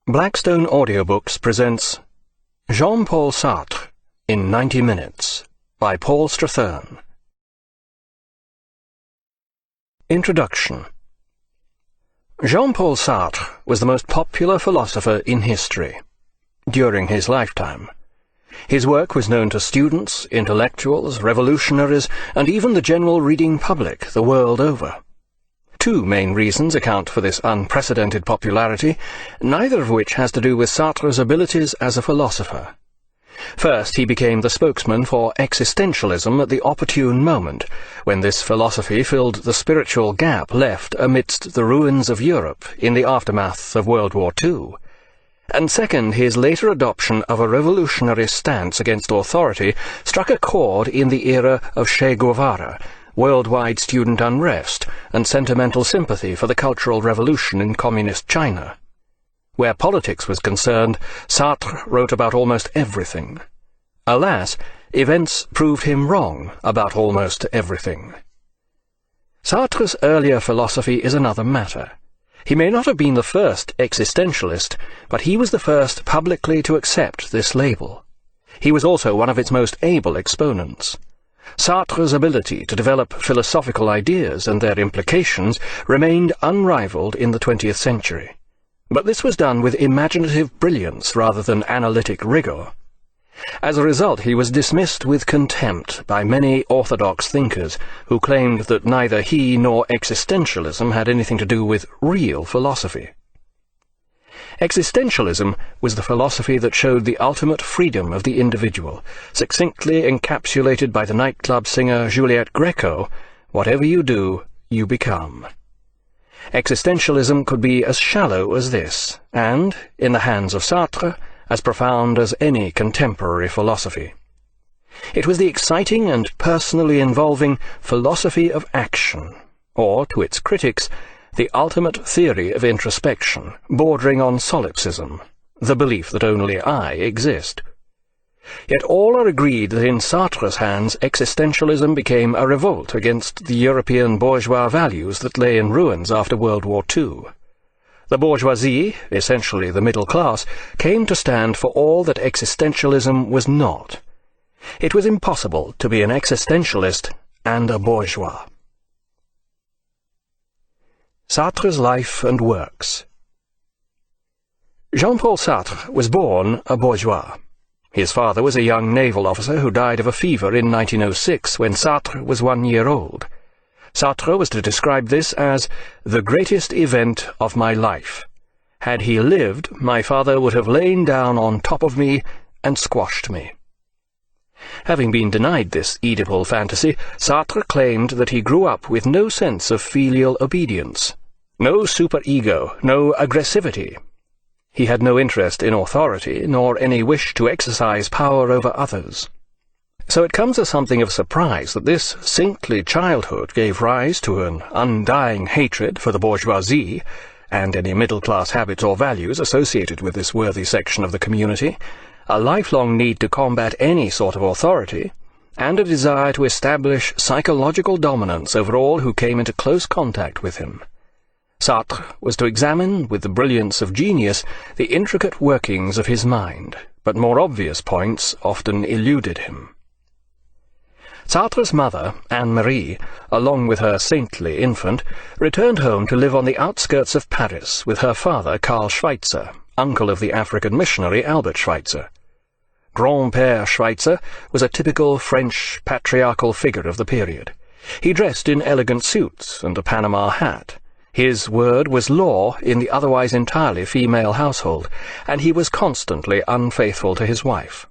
Blackstone Audiobooks presents Jean-Paul Sartre in 90 Minutes by Paul Strathern. Introduction. Jean-Paul Sartre was the most popular philosopher in history during his lifetime. His work was known to students, intellectuals, revolutionaries, and even the general reading public the world over. Two main reasons account for this unprecedented popularity, neither of which has to do with Sartre's abilities as a philosopher. First, he became the spokesman for existentialism at the opportune moment, when this philosophy filled the spiritual gap left amidst the ruins of Europe in the aftermath of World War II. And second, his later adoption of a revolutionary stance against authority struck a chord in the era of Che Guevara, worldwide student unrest, and sentimental sympathy for the Cultural Revolution in Communist China. Where politics was concerned, Sartre wrote about almost everything. Alas, events proved him wrong about almost everything. Sartre's earlier philosophy is another matter. He may not have been the first existentialist, but he was the first publicly to accept this label. He was also one of its most able exponents. Sartre's ability to develop philosophical ideas and their implications remained unrivaled in the 20th century. But this was done with imaginative brilliance rather than analytic rigor. As a result, he was dismissed with contempt by many orthodox thinkers who claimed that neither he nor existentialism had anything to do with real philosophy. Existentialism was the philosophy that showed the ultimate freedom of the individual, succinctly encapsulated by the nightclub singer Juliette Greco: "Whatever you do, you become." Existentialism could be as shallow as this, and, in the hands of Sartre, as profound as any contemporary philosophy. It was the exciting and personally involving philosophy of action, or, to its critics, the ultimate theory of introspection, bordering on solipsism, the belief that only I exist. Yet all are agreed that in Sartre's hands existentialism became a revolt against the European bourgeois values that lay in ruins after World War II. The bourgeoisie, essentially the middle class, came to stand for all that existentialism was not. It was impossible to be an existentialist and a bourgeois. Sartre's life and works. Jean-Paul Sartre was born a bourgeois. His father was a young naval officer who died of a fever in 1906 when Sartre was 1 year old. Sartre was to describe this as the greatest event of my life. Had he lived, my father would have lain down on top of me and squashed me. Having been denied this Oedipal fantasy, Sartre claimed that he grew up with no sense of filial obedience, no superego, no aggressivity. He had no interest in authority, nor any wish to exercise power over others. So it comes as something of surprise that this saintly childhood gave rise to an undying hatred for the bourgeoisie, and any middle-class habits or values associated with this worthy section of the community, a lifelong need to combat any sort of authority, and a desire to establish psychological dominance over all who came into close contact with him. Sartre was to examine, with the brilliance of genius, the intricate workings of his mind, but more obvious points often eluded him. Sartre's mother, Anne-Marie, along with her saintly infant, returned home to live on the outskirts of Paris with her father, Karl Schweitzer, uncle of the African missionary Albert Schweitzer. Grand-père Schweitzer was a typical French patriarchal figure of the period. He dressed in elegant suits and a Panama hat. His word was law in the otherwise entirely female household, and he was constantly unfaithful to his wife.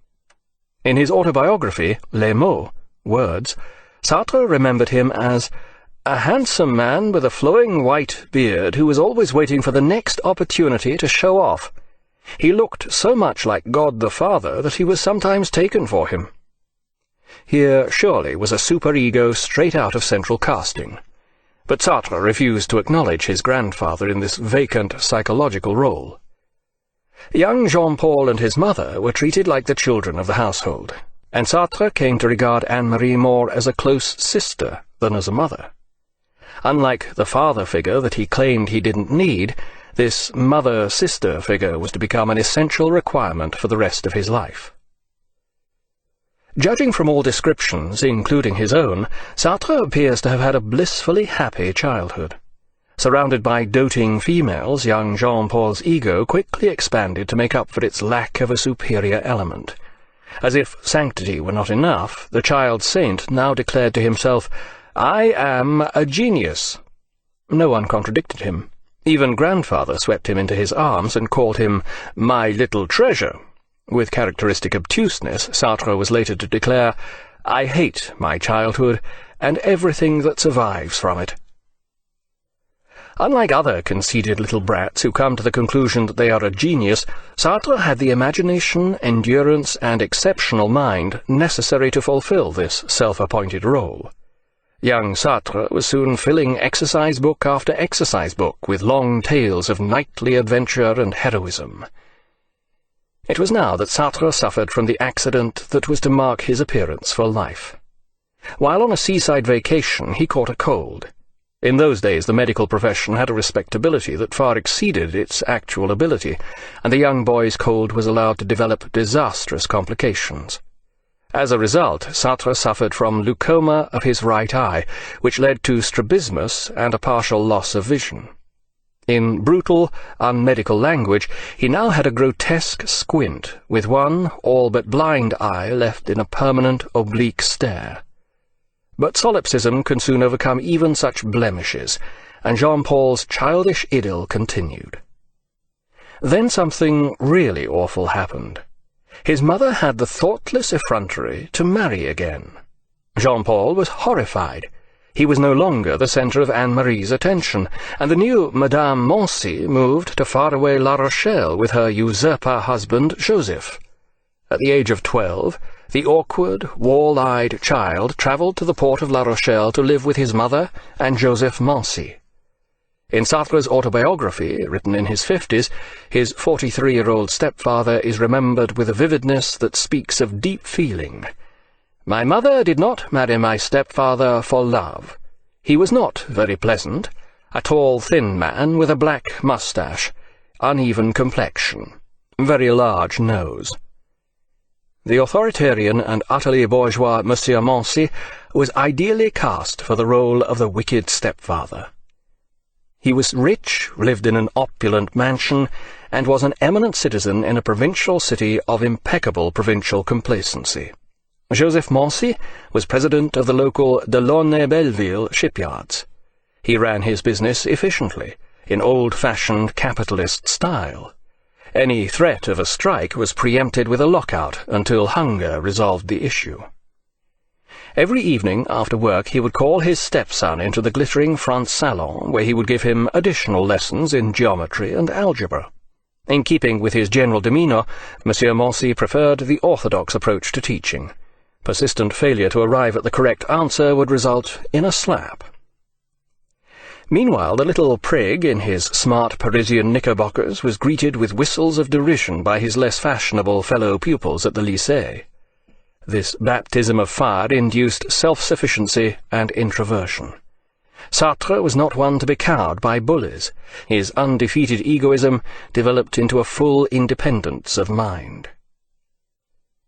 In his autobiography, Les Mots, Words, Sartre remembered him as a handsome man with a flowing white beard who was always waiting for the next opportunity to show off. He looked so much like God the Father that he was sometimes taken for him. Here surely was a superego straight out of central casting. But Sartre refused to acknowledge his grandfather in this vacant psychological role. Young Jean-Paul and his mother were treated like the children of the household, and Sartre came to regard Anne-Marie more as a close sister than as a mother. Unlike the father figure that he claimed he didn't need, This mother-sister figure was to become an essential requirement for the rest of his life. Judging from all descriptions, including his own, Sartre appears to have had a blissfully happy childhood. Surrounded by doting females, young Jean-Paul's ego quickly expanded to make up for its lack of a superior element. As if sanctity were not enough, the child saint now declared to himself, "I am a genius." No one contradicted him. Even grandfather swept him into his arms and called him "my little treasure." With characteristic obtuseness, Sartre was later to declare, "I hate my childhood and everything that survives from it." Unlike other conceited little brats who come to the conclusion that they are a genius, Sartre had the imagination, endurance, and exceptional mind necessary to fulfill this self-appointed role. Young Sartre was soon filling exercise book after exercise book with long tales of knightly adventure and heroism. It was now that Sartre suffered from the accident that was to mark his appearance for life. While on a seaside vacation, he caught a cold. In those days the medical profession had a respectability that far exceeded its actual ability, and the young boy's cold was allowed to develop disastrous complications. As a result, Sartre suffered from leucoma of his right eye, which led to strabismus and a partial loss of vision. In brutal, unmedical language, he now had a grotesque squint, with one all but blind eye left in a permanent oblique stare. But solipsism can soon overcome even such blemishes, and Jean-Paul's childish idyll continued. Then something really awful happened. His mother had the thoughtless effrontery to marry again. Jean-Paul was horrified. He was no longer the centre of Anne-Marie's attention, and the new Madame Moncey moved to faraway La Rochelle with her usurper husband Joseph. At the age of 12, the awkward, wall-eyed child travelled to the port of La Rochelle to live with his mother and Joseph Moncey. In Sartre's autobiography, written in his 50s, his 43-year-old stepfather is remembered with a vividness that speaks of deep feeling. "My mother did not marry my stepfather for love. He was not very pleasant, a tall, thin man with a black moustache, uneven complexion, very large nose." The authoritarian and utterly bourgeois Monsieur Moncey was ideally cast for the role of the wicked stepfather. He was rich, lived in an opulent mansion, and was an eminent citizen in a provincial city of impeccable provincial complacency. Joseph Moncey was president of the local Delaunay-Belleville shipyards. He ran his business efficiently, in old-fashioned capitalist style. Any threat of a strike was preempted with a lockout until hunger resolved the issue. Every evening after work he would call his stepson into the glittering front salon, where he would give him additional lessons in geometry and algebra. In keeping with his general demeanour, Monsieur Moncey preferred the orthodox approach to teaching. Persistent failure to arrive at the correct answer would result in a slap. Meanwhile, the little prig in his smart Parisian knickerbockers was greeted with whistles of derision by his less fashionable fellow pupils at the lycée. This baptism of fire induced self-sufficiency and introversion. Sartre was not one to be cowed by bullies. His undefeated egoism developed into a full independence of mind.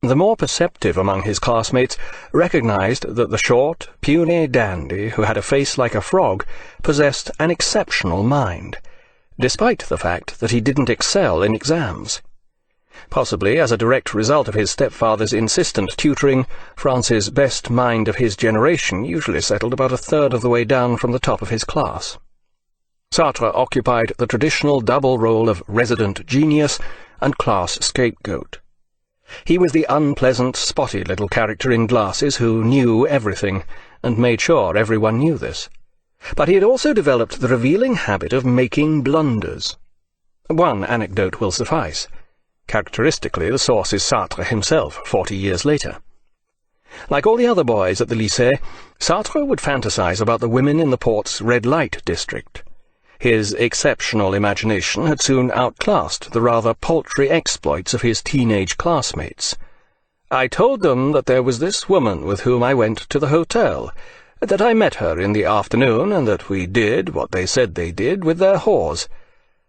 The more perceptive among his classmates recognized that the short, puny dandy who had a face like a frog possessed an exceptional mind, despite the fact that he didn't excel in exams. Possibly as a direct result of his stepfather's insistent tutoring, France's best mind of his generation usually settled about a third of the way down from the top of his class. Sartre occupied the traditional double role of resident genius and class scapegoat. He was the unpleasant, spotty little character in glasses who knew everything, and made sure everyone knew this. But he had also developed the revealing habit of making blunders. One anecdote will suffice. Characteristically, the source is Sartre himself, 40 years later. Like all the other boys at the lycée, Sartre would fantasize about the women in the port's red light district. His exceptional imagination had soon outclassed the rather paltry exploits of his teenage classmates. "I told them that there was this woman with whom I went to the hotel, that I met her in the afternoon, and that we did what they said they did with their whores.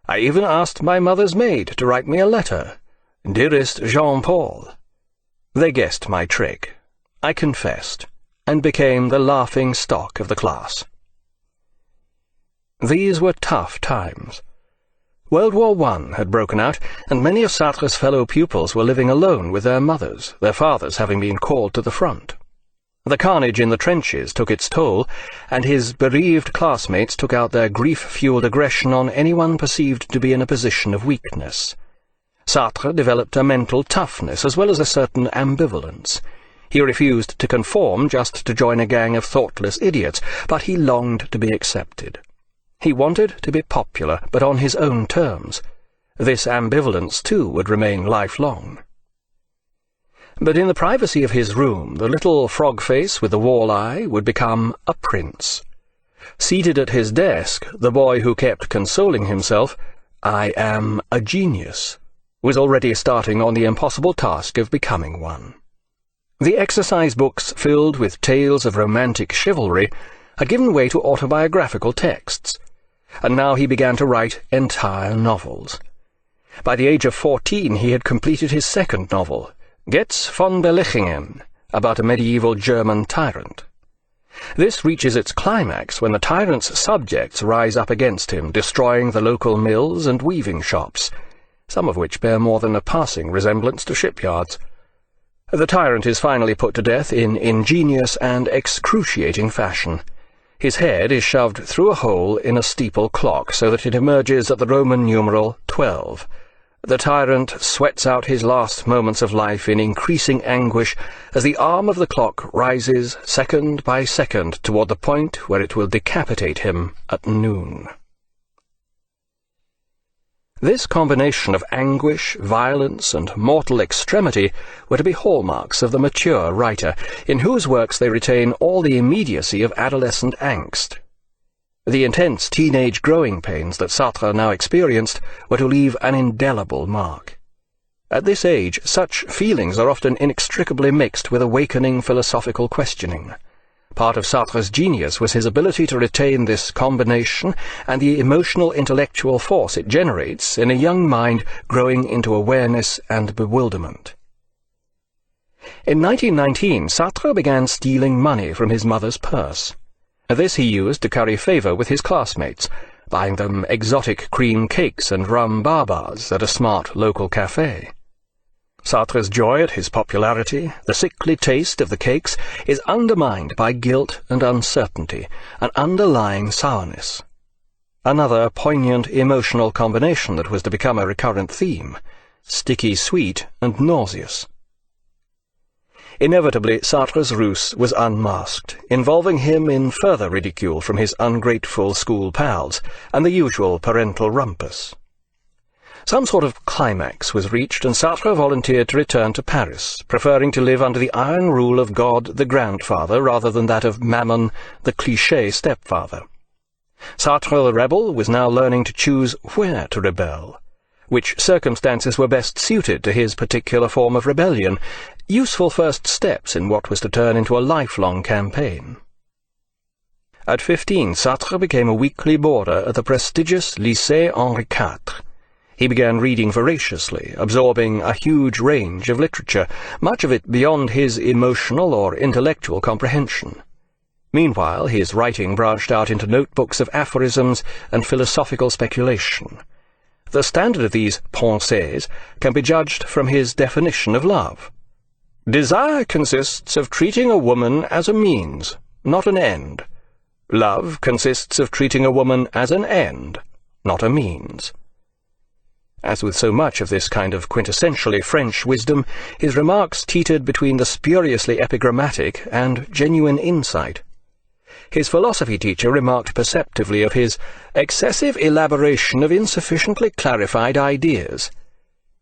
I even asked my mother's maid to write me a letter. Dearest Jean-Paul. They guessed my trick. I confessed, and became the laughing stock of the class. These were tough times. World War I had broken out, and many of Sartre's fellow pupils were living alone with their mothers, their fathers having been called to the front. The carnage in the trenches took its toll, and his bereaved classmates took out their grief-fueled aggression on anyone perceived to be in a position of weakness. Sartre developed a mental toughness as well as a certain ambivalence. He refused to conform just to join a gang of thoughtless idiots, but he longed to be accepted. He wanted to be popular, but on his own terms. This ambivalence, too, would remain lifelong. But in the privacy of his room, the little frog face with the wall eye would become a prince. Seated at his desk, the boy who kept consoling himself, "I am a genius," was already starting on the impossible task of becoming one. The exercise books filled with tales of romantic chivalry had given way to autobiographical texts, and now he began to write entire novels. By the age of 14 he had completed his second novel, Getz von Berlichingen, about a medieval German tyrant. This reaches its climax when the tyrant's subjects rise up against him, destroying the local mills and weaving shops, some of which bear more than a passing resemblance to shipyards. The tyrant is finally put to death in ingenious and excruciating fashion. His head is shoved through a hole in a steeple clock so that it emerges at the Roman numeral 12. The tyrant sweats out his last moments of life in increasing anguish as the arm of the clock rises second by second toward the point where it will decapitate him at noon. This combination of anguish, violence, and mortal extremity were to be hallmarks of the mature writer, in whose works they retain all the immediacy of adolescent angst. The intense teenage growing pains that Sartre now experienced were to leave an indelible mark. At this age, such feelings are often inextricably mixed with awakening philosophical questioning. Part of Sartre's genius was his ability to retain this combination and the emotional intellectual force it generates in a young mind growing into awareness and bewilderment. In 1919, Sartre began stealing money from his mother's purse. This he used to curry favor with his classmates, buying them exotic cream cakes and rum barbars at a smart local cafe. Sartre's joy at his popularity, the sickly taste of the cakes, is undermined by guilt and uncertainty, an underlying sourness. Another poignant emotional combination that was to become a recurrent theme, sticky sweet and nauseous. Inevitably, Sartre's ruse was unmasked, involving him in further ridicule from his ungrateful school pals, and the usual parental rumpus. Some sort of climax was reached, and Sartre volunteered to return to Paris, preferring to live under the iron rule of God the grandfather rather than that of Mammon the cliché stepfather. Sartre the rebel was now learning to choose where to rebel, which circumstances were best suited to his particular form of rebellion, useful first steps in what was to turn into a lifelong campaign. At 15, Sartre became a weekly boarder at the prestigious Lycée Henri IV. He began reading voraciously, absorbing a huge range of literature, much of it beyond his emotional or intellectual comprehension. Meanwhile, his writing branched out into notebooks of aphorisms and philosophical speculation. The standard of these pensées can be judged from his definition of love. Desire consists of treating a woman as a means, not an end. Love consists of treating a woman as an end, not a means. As with so much of this kind of quintessentially French wisdom, his remarks teetered between the spuriously epigrammatic and genuine insight. His philosophy teacher remarked perceptively of his excessive elaboration of insufficiently clarified ideas,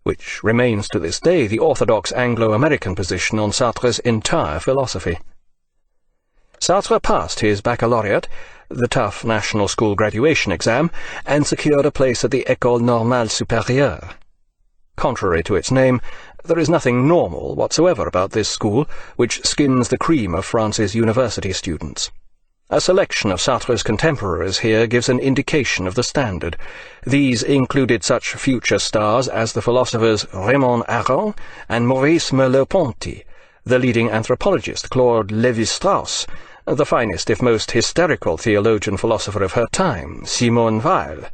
which remains to this day the orthodox Anglo-American position on Sartre's entire philosophy. Sartre passed his baccalaureate, the tough national school graduation exam, and secured a place at the École Normale Supérieure. Contrary to its name, there is nothing normal whatsoever about this school, which skims the cream of France's university students. A selection of Sartre's contemporaries here gives an indication of the standard. These included such future stars as the philosophers Raymond Aron and Maurice Merleau-Ponty, the leading anthropologist Claude Lévi-Strauss, the finest if most hysterical theologian-philosopher of her time, Simone Weil,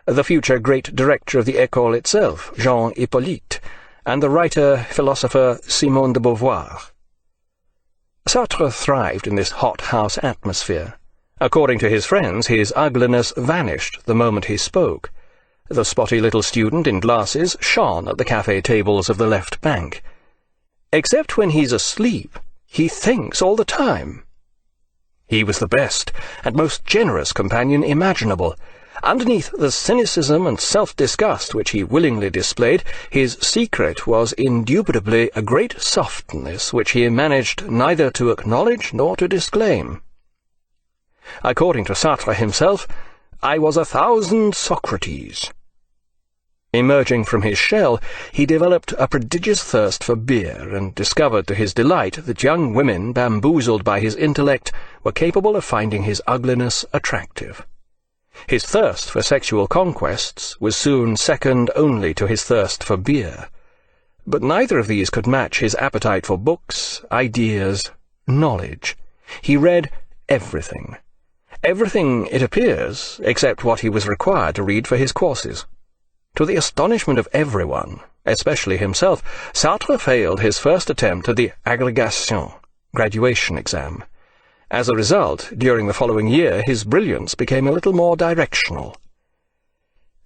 the future great director of the École itself, Jean Hippolyte, and the writer-philosopher Simone de Beauvoir. Sartre thrived in this hot-house atmosphere. According to his friends, his ugliness vanished the moment he spoke. The spotty little student in glasses shone at the café tables of the left bank. Except when he's asleep, he thinks all the time. He was the best and most generous companion imaginable. Underneath the cynicism and self-disgust which he willingly displayed, his secret was indubitably a great softness which he managed neither to acknowledge nor to disclaim. According to Sartre himself, I was 1,000 Socrates. Emerging from his shell, he developed a prodigious thirst for beer, and discovered to his delight that young women, bamboozled by his intellect, were capable of finding his ugliness attractive. His thirst for sexual conquests was soon second only to his thirst for beer. But neither of these could match his appetite for books, ideas, knowledge. He read everything. Everything, it appears, except what he was required to read for his courses. To the astonishment of everyone, especially himself, Sartre failed his first attempt at the agrégation, graduation exam. As a result, during the following year, his brilliance became a little more directional.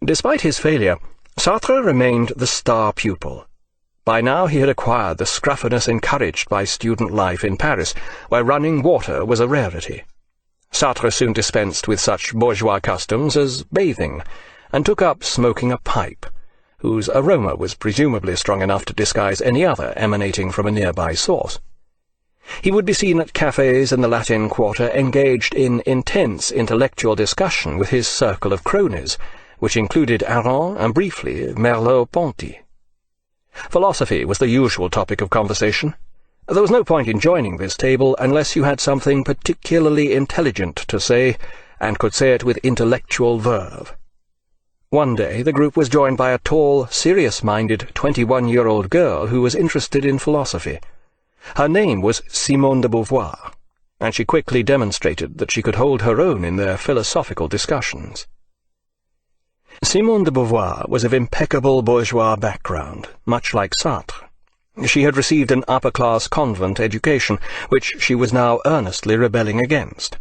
Despite his failure, Sartre remained the star pupil. By now he had acquired the scruffiness encouraged by student life in Paris, where running water was a rarity. Sartre soon dispensed with such bourgeois customs as bathing, and took up smoking a pipe, whose aroma was presumably strong enough to disguise any other emanating from a nearby source. He would be seen at cafes in the Latin Quarter engaged in intense intellectual discussion with his circle of cronies, which included Aron and, briefly, Merleau-Ponty. Philosophy was the usual topic of conversation. There was no point in joining this table unless you had something particularly intelligent to say, and could say it with intellectual verve. One day the group was joined by a tall, serious-minded 21-year-old girl who was interested in philosophy. Her name was Simone de Beauvoir, and she quickly demonstrated that she could hold her own in their philosophical discussions. Simone de Beauvoir was of impeccable bourgeois background, much like Sartre. She had received an upper-class convent education, which she was now earnestly rebelling against.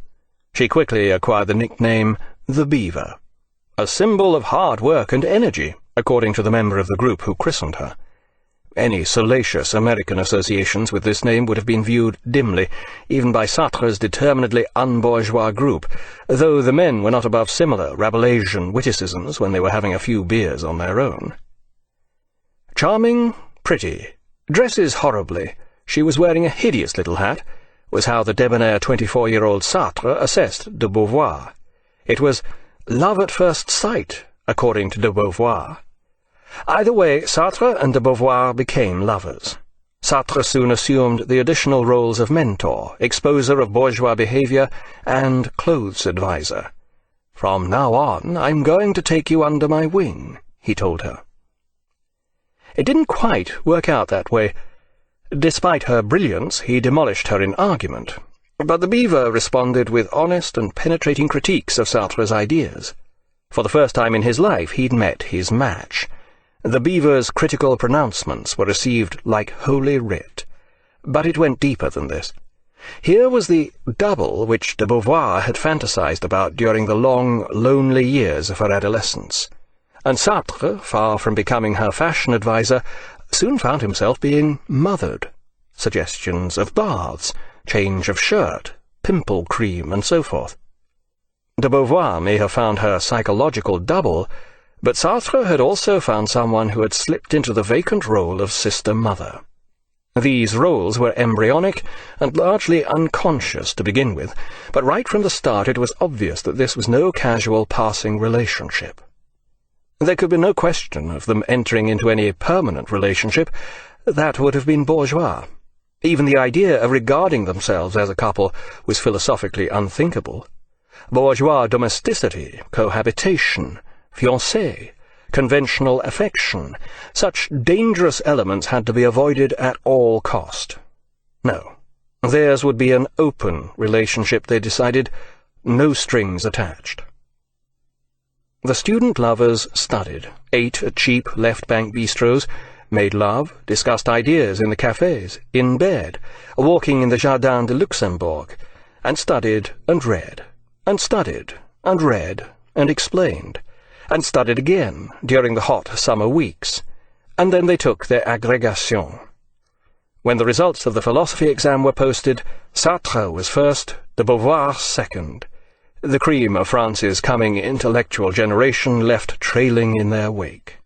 She quickly acquired the nickname the Beaver, a symbol of hard work and energy, according to the member of the group who christened her. Any salacious American associations with this name would have been viewed dimly, even by Sartre's determinedly unbourgeois group, though the men were not above similar Rabelaisian witticisms when they were having a few beers on their own. Charming, pretty, dresses horribly, she was wearing a hideous little hat, was how the debonair 24-year-old Sartre assessed de Beauvoir. It was love at first sight, according to de Beauvoir. Either way, Sartre and de Beauvoir became lovers. Sartre soon assumed the additional roles of mentor, exposer of bourgeois behaviour, and clothes adviser. "From now on, I'm going to take you under my wing," he told her. It didn't quite work out that way. Despite her brilliance, he demolished her in argument. But the Beaver responded with honest and penetrating critiques of Sartre's ideas. For the first time in his life, he'd met his match. The Beaver's critical pronouncements were received like Holy Writ. But it went deeper than this. Here was the double which de Beauvoir had fantasized about during the long, lonely years of her adolescence. And Sartre, far from becoming her fashion adviser, soon found himself being mothered. Suggestions of baths, change of shirt, pimple cream, and so forth. De Beauvoir may have found her psychological double, but Sartre had also found someone who had slipped into the vacant role of sister-mother. These roles were embryonic and largely unconscious to begin with, but right from the start it was obvious that this was no casual passing relationship. There could be no question of them entering into any permanent relationship. That would have been bourgeois. Even the idea of regarding themselves as a couple was philosophically unthinkable. Bourgeois domesticity, cohabitation, fiancé, conventional affection, such dangerous elements had to be avoided at all cost. No, theirs would be an open relationship, they decided, no strings attached. The student lovers studied, ate at cheap left-bank bistros, made love, discussed ideas in the cafes, in bed, walking in the Jardin de Luxembourg, and studied and read, and studied and read, and explained, and studied again during the hot summer weeks, and then they took their agrégation. When the results of the philosophy exam were posted, Sartre was first, de Beauvoir second. The cream of France's coming intellectual generation left trailing in their wake.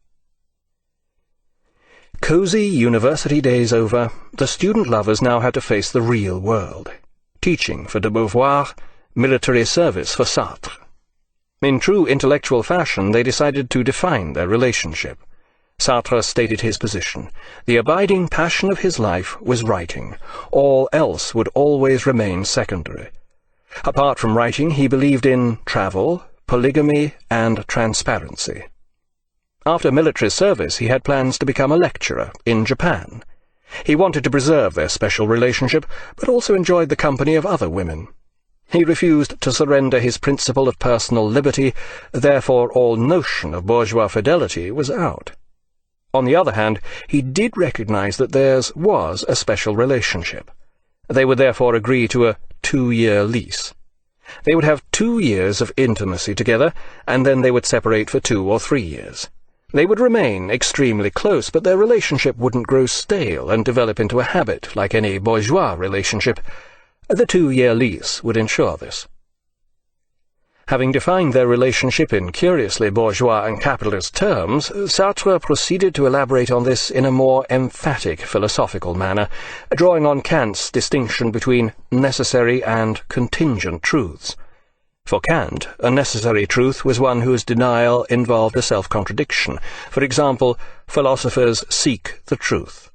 Cosy university days over, the student lovers now had to face the real world. Teaching for de Beauvoir, military service for Sartre. In true intellectual fashion, they decided to define their relationship. Sartre stated his position. The abiding passion of his life was writing. All else would always remain secondary. Apart from writing, he believed in travel, polygamy, and transparency. After military service, he had plans to become a lecturer in Japan. He wanted to preserve their special relationship, but also enjoyed the company of other women. He refused to surrender his principle of personal liberty, therefore all notion of bourgeois fidelity was out. On the other hand, he did recognize that theirs was a special relationship. They would therefore agree to a 2-year lease. They would have 2 years of intimacy together, and then they would separate for 2 or 3 years. They would remain extremely close, but their relationship wouldn't grow stale and develop into a habit like any bourgeois relationship. The 2-year lease would ensure this. Having defined their relationship in curiously bourgeois and capitalist terms, Sartre proceeded to elaborate on this in a more emphatic philosophical manner, drawing on Kant's distinction between necessary and contingent truths. For Kant, a necessary truth was one whose denial involved a self-contradiction. For example, philosophers seek the truth.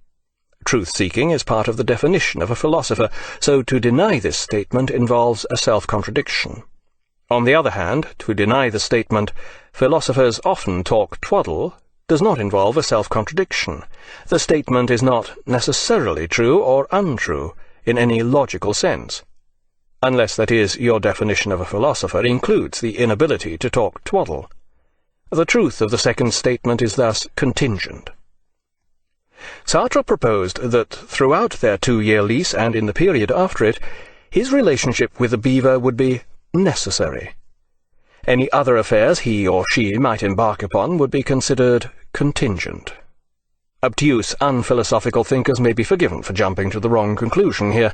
Truth-seeking is part of the definition of a philosopher, so to deny this statement involves a self-contradiction. On the other hand, to deny the statement, philosophers often talk twaddle, does not involve a self-contradiction. The statement is not necessarily true or untrue in any logical sense. Unless, that is, your definition of a philosopher includes the inability to talk twaddle. The truth of the second statement is thus contingent. Sartre proposed that throughout their 2-year lease and in the period after it, his relationship with the beaver would be necessary. Any other affairs he or she might embark upon would be considered contingent. Obtuse, unphilosophical thinkers may be forgiven for jumping to the wrong conclusion here.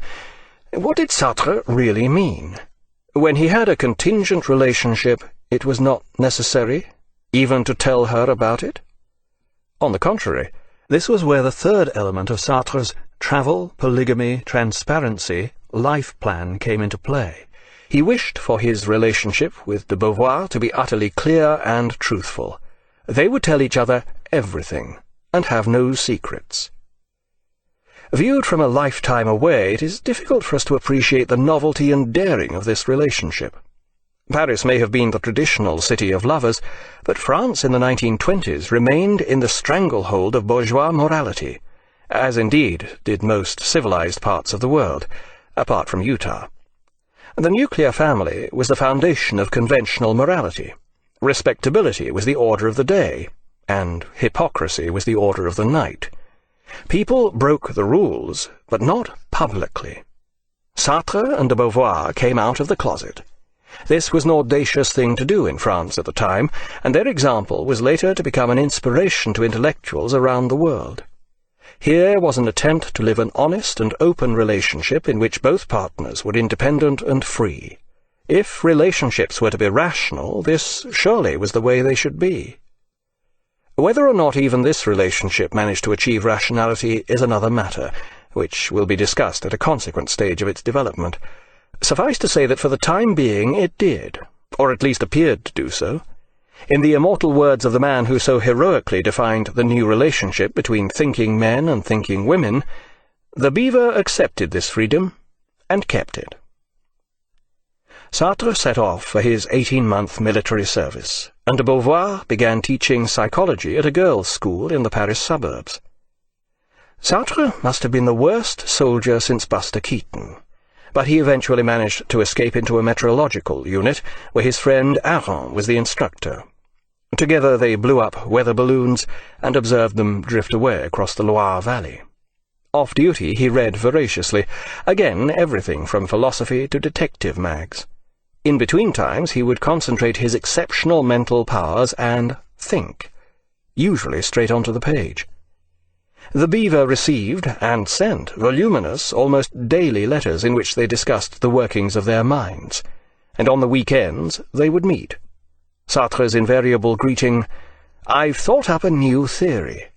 What did Sartre really mean? When he had a contingent relationship, it was not necessary even to tell her about it? On the contrary, this was where the third element of Sartre's travel, polygamy, transparency, life plan came into play. He wished for his relationship with de Beauvoir to be utterly clear and truthful. They would tell each other everything, and have no secrets. Viewed from a lifetime away, it is difficult for us to appreciate the novelty and daring of this relationship. Paris may have been the traditional city of lovers, but France in the 1920s remained in the stranglehold of bourgeois morality, as indeed did most civilized parts of the world, apart from Utah. The nuclear family was the foundation of conventional morality. Respectability was the order of the day, and hypocrisy was the order of the night. People broke the rules, but not publicly. Sartre and de Beauvoir came out of the closet. This was an audacious thing to do in France at the time, and their example was later to become an inspiration to intellectuals around the world. Here was an attempt to live an honest and open relationship in which both partners were independent and free. If relationships were to be rational, this surely was the way they should be. Whether or not even this relationship managed to achieve rationality is another matter, which will be discussed at a consequent stage of its development. Suffice to say that for the time being it did, or at least appeared to do so. In the immortal words of the man who so heroically defined the new relationship between thinking men and thinking women, The beaver accepted this freedom and kept it. Sartre set off for his 18-month military service, and de Beauvoir began teaching psychology at a girls' school in the Paris suburbs. Sartre must have been the worst soldier since Buster Keaton, but he eventually managed to escape into a meteorological unit where his friend Aron was the instructor. Together they blew up weather balloons and observed them drift away across the Loire Valley. Off duty he read voraciously, again everything from philosophy to detective mags. In between times he would concentrate his exceptional mental powers and think, usually straight onto the page. The beaver received and sent voluminous, almost daily letters in which they discussed the workings of their minds, and on the weekends they would meet. Sartre's invariable greeting, "I've thought up a new theory."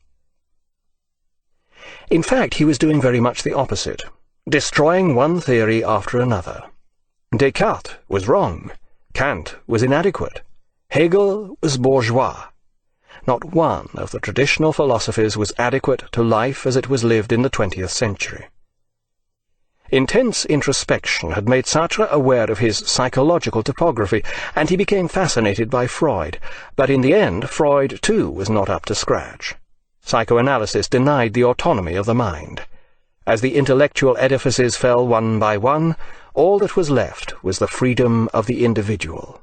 In fact, he was doing very much the opposite, destroying one theory after another. Descartes was wrong, Kant was inadequate, Hegel was bourgeois. Not one of the traditional philosophies was adequate to life as it was lived in the 20th century. Intense introspection had made Sartre aware of his psychological topography, and he became fascinated by Freud, but in the end Freud too was not up to scratch. Psychoanalysis denied the autonomy of the mind. As the intellectual edifices fell one by one, all that was left was the freedom of the individual.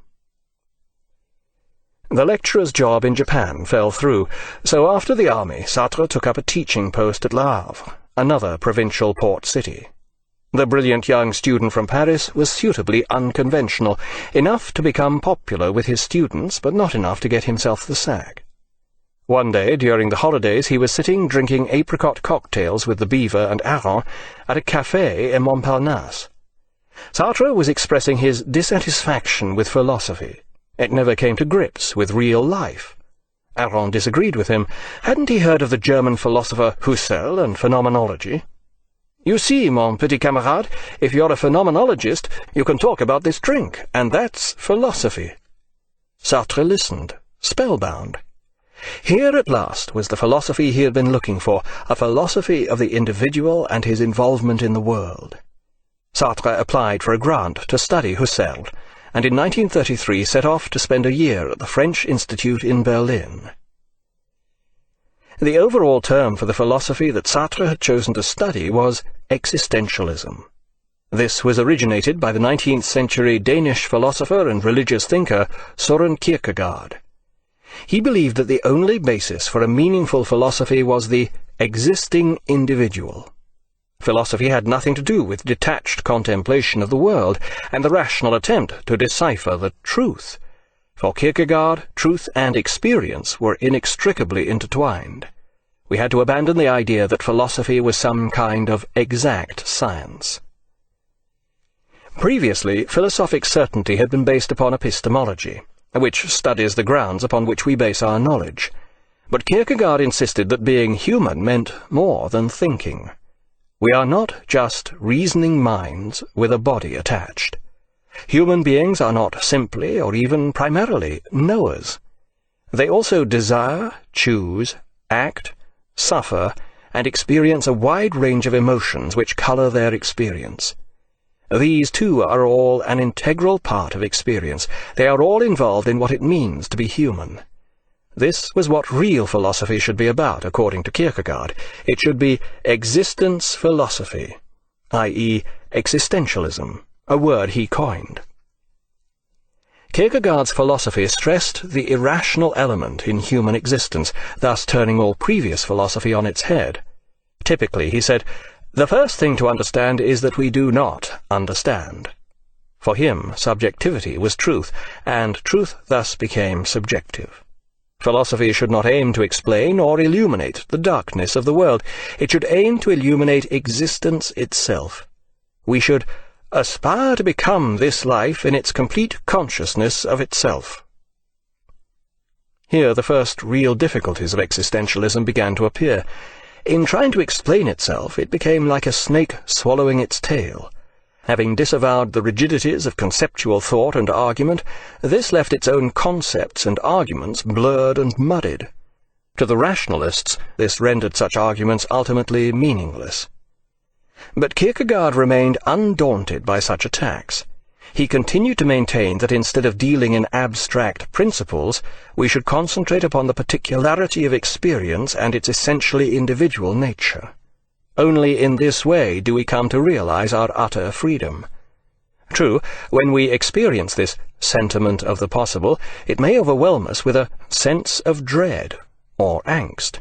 The lecturer's job in Japan fell through, so after the army Sartre took up a teaching post at Le Havre, another provincial port city. The brilliant young student from Paris was suitably unconventional, enough to become popular with his students, but not enough to get himself the sack. One day, during the holidays, he was sitting drinking apricot cocktails with the beaver and Aron at a café in Montparnasse. Sartre was expressing his dissatisfaction with philosophy. It never came to grips with real life. Aron disagreed with him. Hadn't he heard of the German philosopher Husserl and phenomenology? "You see, mon petit camarade, if you're a phenomenologist, you can talk about this drink, and that's philosophy." Sartre listened, spellbound. Here at last was the philosophy he had been looking for, a philosophy of the individual and his involvement in the world. Sartre applied for a grant to study Husserl, and in 1933 set off to spend a year at the French Institute in Berlin. The overall term for the philosophy that Sartre had chosen to study was existentialism. This was originated by the 19th century Danish philosopher and religious thinker Søren Kierkegaard. He believed that the only basis for a meaningful philosophy was the existing individual. Philosophy had nothing to do with detached contemplation of the world and the rational attempt to decipher the truth. For Kierkegaard, truth and experience were inextricably intertwined. We had to abandon the idea that philosophy was some kind of exact science. Previously, philosophic certainty had been based upon epistemology, which studies the grounds upon which we base our knowledge. But Kierkegaard insisted that being human meant more than thinking. We are not just reasoning minds with a body attached. Human beings are not simply, or even primarily, knowers. They also desire, choose, act, suffer, and experience a wide range of emotions which color their experience. These, too, are all an integral part of experience. They are all involved in what it means to be human. This was what real philosophy should be about, according to Kierkegaard. It should be existence philosophy, i.e., existentialism, a word he coined. Kierkegaard's philosophy stressed the irrational element in human existence, thus turning all previous philosophy on its head. Typically, he said, "The first thing to understand is that we do not understand." For him, subjectivity was truth, and truth thus became subjective. Philosophy should not aim to explain or illuminate the darkness of the world. It should aim to illuminate existence itself. We should aspire to become this life in its complete consciousness of itself. Here the first real difficulties of existentialism began to appear. In trying to explain itself, it became like a snake swallowing its tail. Having disavowed the rigidities of conceptual thought and argument, this left its own concepts and arguments blurred and muddied. To the rationalists, this rendered such arguments ultimately meaningless. But Kierkegaard remained undaunted by such attacks. He continued to maintain that instead of dealing in abstract principles, we should concentrate upon the particularity of experience and its essentially individual nature. Only in this way do we come to realize our utter freedom. True, when we experience this sentiment of the possible, it may overwhelm us with a sense of dread or angst.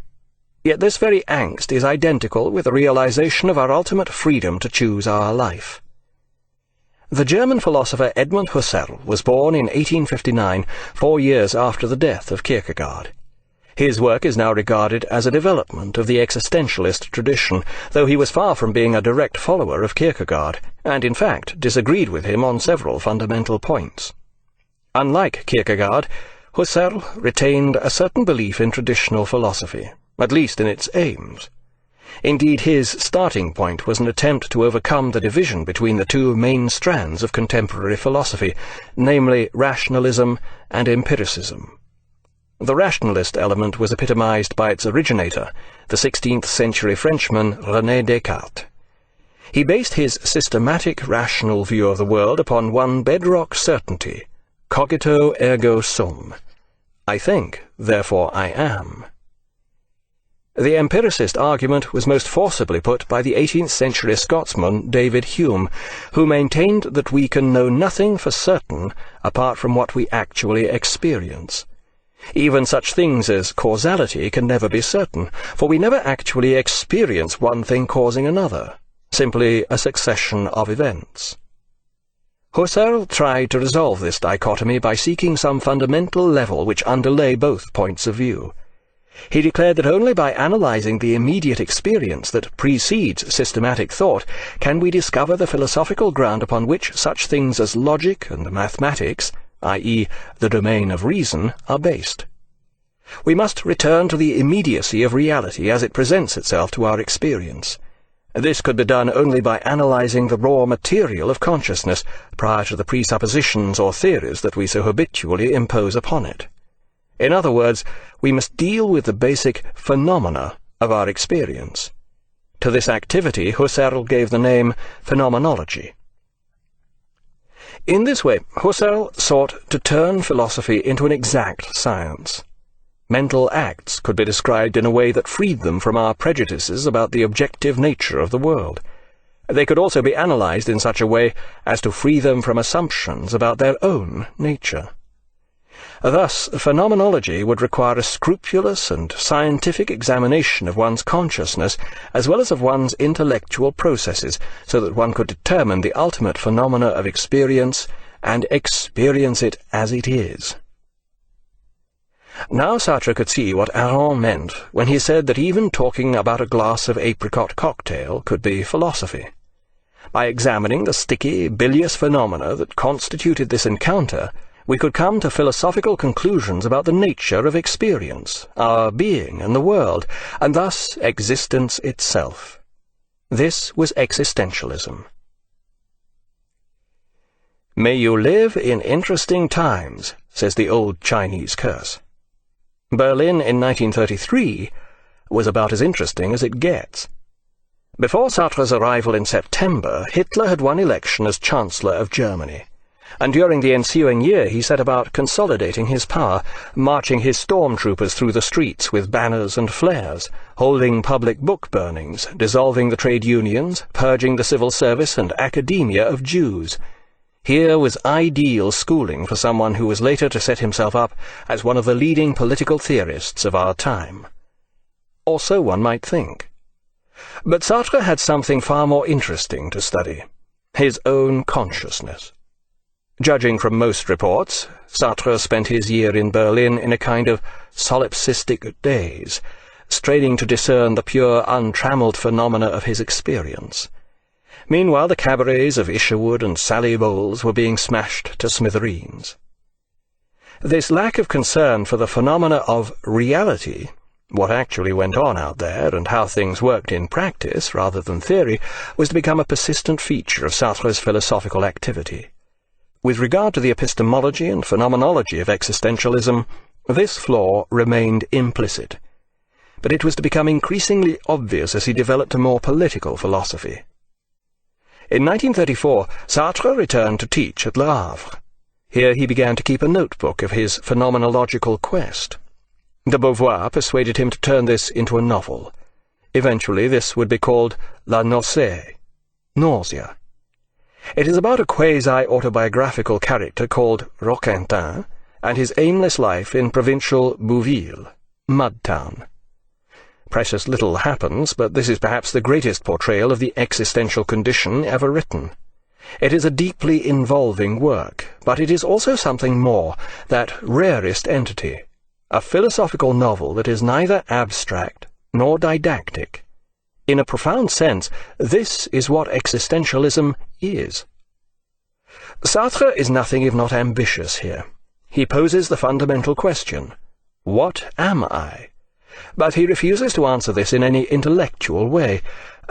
Yet this very angst is identical with the realization of our ultimate freedom to choose our life. The German philosopher Edmund Husserl was born in 1859, 4 years after the death of Kierkegaard. His work is now regarded as a development of the existentialist tradition, though he was far from being a direct follower of Kierkegaard, and in fact disagreed with him on several fundamental points. Unlike Kierkegaard, Husserl retained a certain belief in traditional philosophy, at least in its aims. Indeed, his starting point was an attempt to overcome the division between the two main strands of contemporary philosophy, namely rationalism and empiricism. The rationalist element was epitomized by its originator, the 16th-century Frenchman René Descartes. He based his systematic rational view of the world upon one bedrock certainty, cogito ergo sum. I think, therefore I am. The empiricist argument was most forcibly put by the 18th-century Scotsman David Hume, who maintained that we can know nothing for certain apart from what we actually experience. Even such things as causality can never be certain, for we never actually experience one thing causing another, simply a succession of events. Husserl tried to resolve this dichotomy by seeking some fundamental level which underlay both points of view. He declared that only by analyzing the immediate experience that precedes systematic thought can we discover the philosophical ground upon which such things as logic and mathematics, i.e., the domain of reason, are based. We must return to the immediacy of reality as it presents itself to our experience. This could be done only by analyzing the raw material of consciousness prior to the presuppositions or theories that we so habitually impose upon it. In other words, we must deal with the basic phenomena of our experience. To this activity Husserl gave the name phenomenology. In this way, Husserl sought to turn philosophy into an exact science. Mental acts could be described in a way that freed them from our prejudices about the objective nature of the world. They could also be analyzed in such a way as to free them from assumptions about their own nature. Thus, phenomenology would require a scrupulous and scientific examination of one's consciousness as well as of one's intellectual processes, so that one could determine the ultimate phenomena of experience and experience it as it is. Now Sartre could see what Aron meant when he said that even talking about a glass of apricot cocktail could be philosophy. By examining the sticky, bilious phenomena that constituted this encounter, we could come to philosophical conclusions about the nature of experience, our being in the world, and thus existence itself. This was existentialism. May you live in interesting times, says the old Chinese curse. Berlin in 1933 was about as interesting as it gets. Before Sartre's arrival in September, Hitler had won election as Chancellor of Germany, and during the ensuing year he set about consolidating his power, marching his stormtroopers through the streets with banners and flares, holding public book burnings, dissolving the trade unions, purging the civil service and academia of Jews. Here was ideal schooling for someone who was later to set himself up as one of the leading political theorists of our time. Or so one might think. But Sartre had something far more interesting to study: his own consciousness. Judging from most reports, Sartre spent his year in Berlin in a kind of solipsistic daze, straining to discern the pure, untrammeled phenomena of his experience. Meanwhile, the cabarets of Isherwood and Sally Bowles were being smashed to smithereens. This lack of concern for the phenomena of reality, what actually went on out there and how things worked in practice rather than theory, was to become a persistent feature of Sartre's philosophical activity. With regard to the epistemology and phenomenology of existentialism, this flaw remained implicit, but it was to become increasingly obvious as he developed a more political philosophy. In 1934, Sartre returned to teach at Le Havre. Here he began to keep a notebook of his phenomenological quest. De Beauvoir persuaded him to turn this into a novel. Eventually this would be called La Nausée, Nausea. It is about a quasi-autobiographical character called Roquentin and his aimless life in provincial Bouville, mud town. Precious little happens, but this is perhaps the greatest portrayal of the existential condition ever written. It is a deeply involving work, but it is also something more, that rarest entity, a philosophical novel that is neither abstract nor didactic. In a profound sense, this is what existentialism is. Sartre is nothing if not ambitious here. He poses the fundamental question, what am I? But he refuses to answer this in any intellectual way.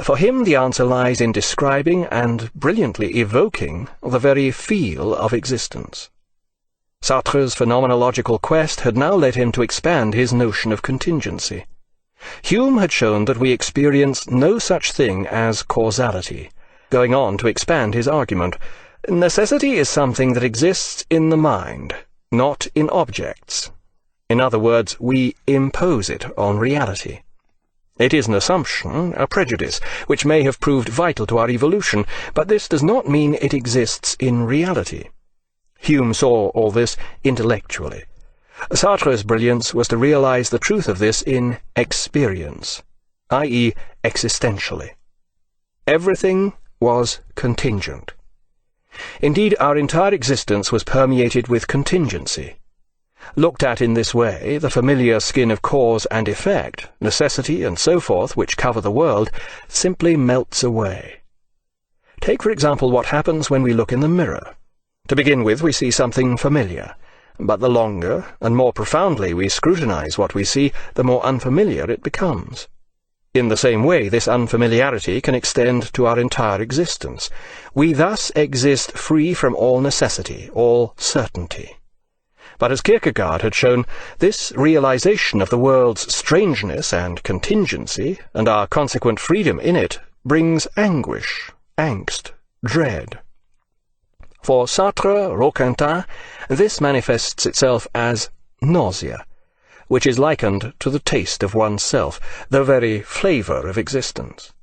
For him the answer lies in describing and brilliantly evoking the very feel of existence. Sartre's phenomenological quest had now led him to expand his notion of contingency. Hume had shown that we experience no such thing as causality, going on to expand his argument. Necessity is something that exists in the mind, not in objects. In other words, we impose it on reality. It is an assumption, a prejudice, which may have proved vital to our evolution, but this does not mean it exists in reality. Hume saw all this intellectually. Sartre's brilliance was to realize the truth of this in experience, i.e., existentially. Everything was contingent. Indeed, our entire existence was permeated with contingency. Looked at in this way, the familiar skin of cause and effect, necessity and so forth, which cover the world, simply melts away. Take, for example, what happens when we look in the mirror. To begin with, we see something familiar, but the longer and more profoundly we scrutinize what we see, the more unfamiliar it becomes. In the same way, this unfamiliarity can extend to our entire existence. We thus exist free from all necessity, all certainty. But as Kierkegaard had shown, this realization of the world's strangeness and contingency, and our consequent freedom in it, brings anguish, angst, dread. For Sartre, Roquentin, this manifests itself as nausea, which is likened to the taste of oneself, the very flavour of existence.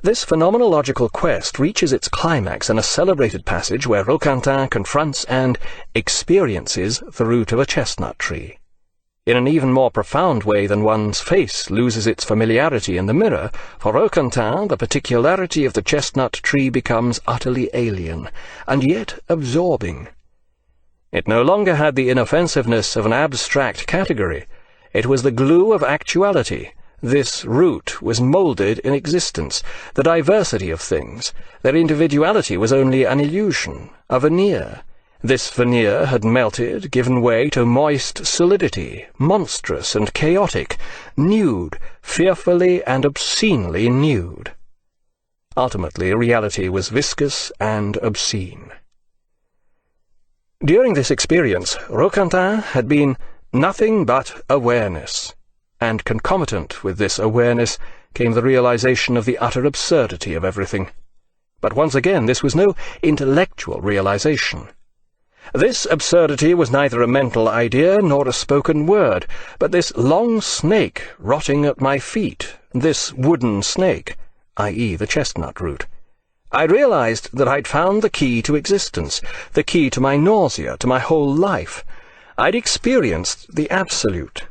This phenomenological quest reaches its climax in a celebrated passage where Roquentin confronts and experiences the root of a chestnut tree. In an even more profound way than one's face loses its familiarity in the mirror, for Roquentin the particularity of the chestnut tree becomes utterly alien, and yet absorbing. It no longer had the inoffensiveness of an abstract category. It was the glue of actuality. This root was moulded in existence, the diversity of things. Their individuality was only an illusion, a veneer. This veneer had melted, given way to moist solidity, monstrous and chaotic, nude, fearfully and obscenely nude. Ultimately, reality was viscous and obscene. During this experience, Roquentin had been nothing but awareness, and concomitant with this awareness came the realization of the utter absurdity of everything. But once again, this was no intellectual realization. This absurdity was neither a mental idea nor a spoken word, but this long snake rotting at my feet, this wooden snake, i.e. the chestnut root. I realized that I'd found the key to existence, the key to my nausea, to my whole life. I'd experienced the absolute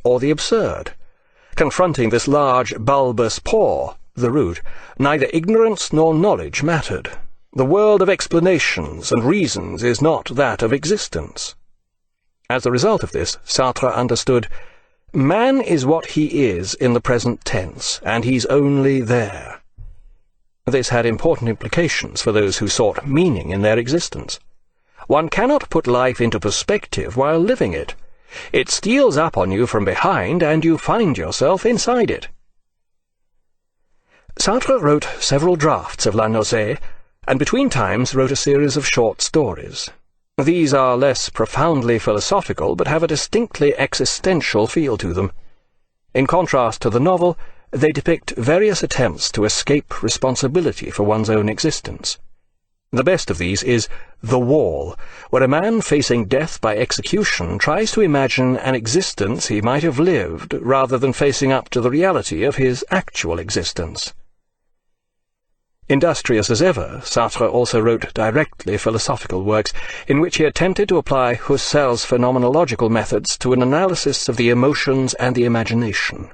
or the absurd. Confronting this large bulbous paw, the root, neither ignorance nor knowledge mattered. The world of explanations and reasons is not that of existence. As a result of this, Sartre understood, man is what he is in the present tense, and he's only there. This had important implications for those who sought meaning in their existence. One cannot put life into perspective while living it. It steals up on you from behind, and you find yourself inside it. Sartre wrote several drafts of La Nausée, and between times wrote a series of short stories. These are less profoundly philosophical, but have a distinctly existential feel to them. In contrast to the novel, They depict various attempts to escape responsibility for one's own existence. The best of these is The Wall, where a man facing death by execution tries to imagine an existence he might have lived rather than facing up to the reality of his actual existence. Industrious as ever, Sartre also wrote directly philosophical works in which he attempted to apply Husserl's phenomenological methods to an analysis of the emotions and the imagination.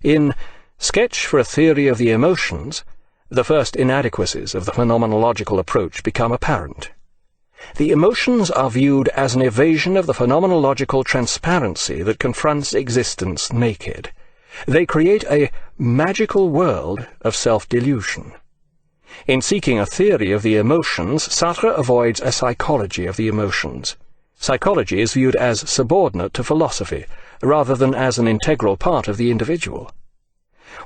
In Sketch for a Theory of the Emotions, the first inadequacies of the phenomenological approach become apparent. The emotions are viewed as an evasion of the phenomenological transparency that confronts existence naked. They create a magical world of self-delusion. In seeking a theory of the emotions, Sartre avoids a psychology of the emotions. Psychology is viewed as subordinate to philosophy, rather than as an integral part of the individual.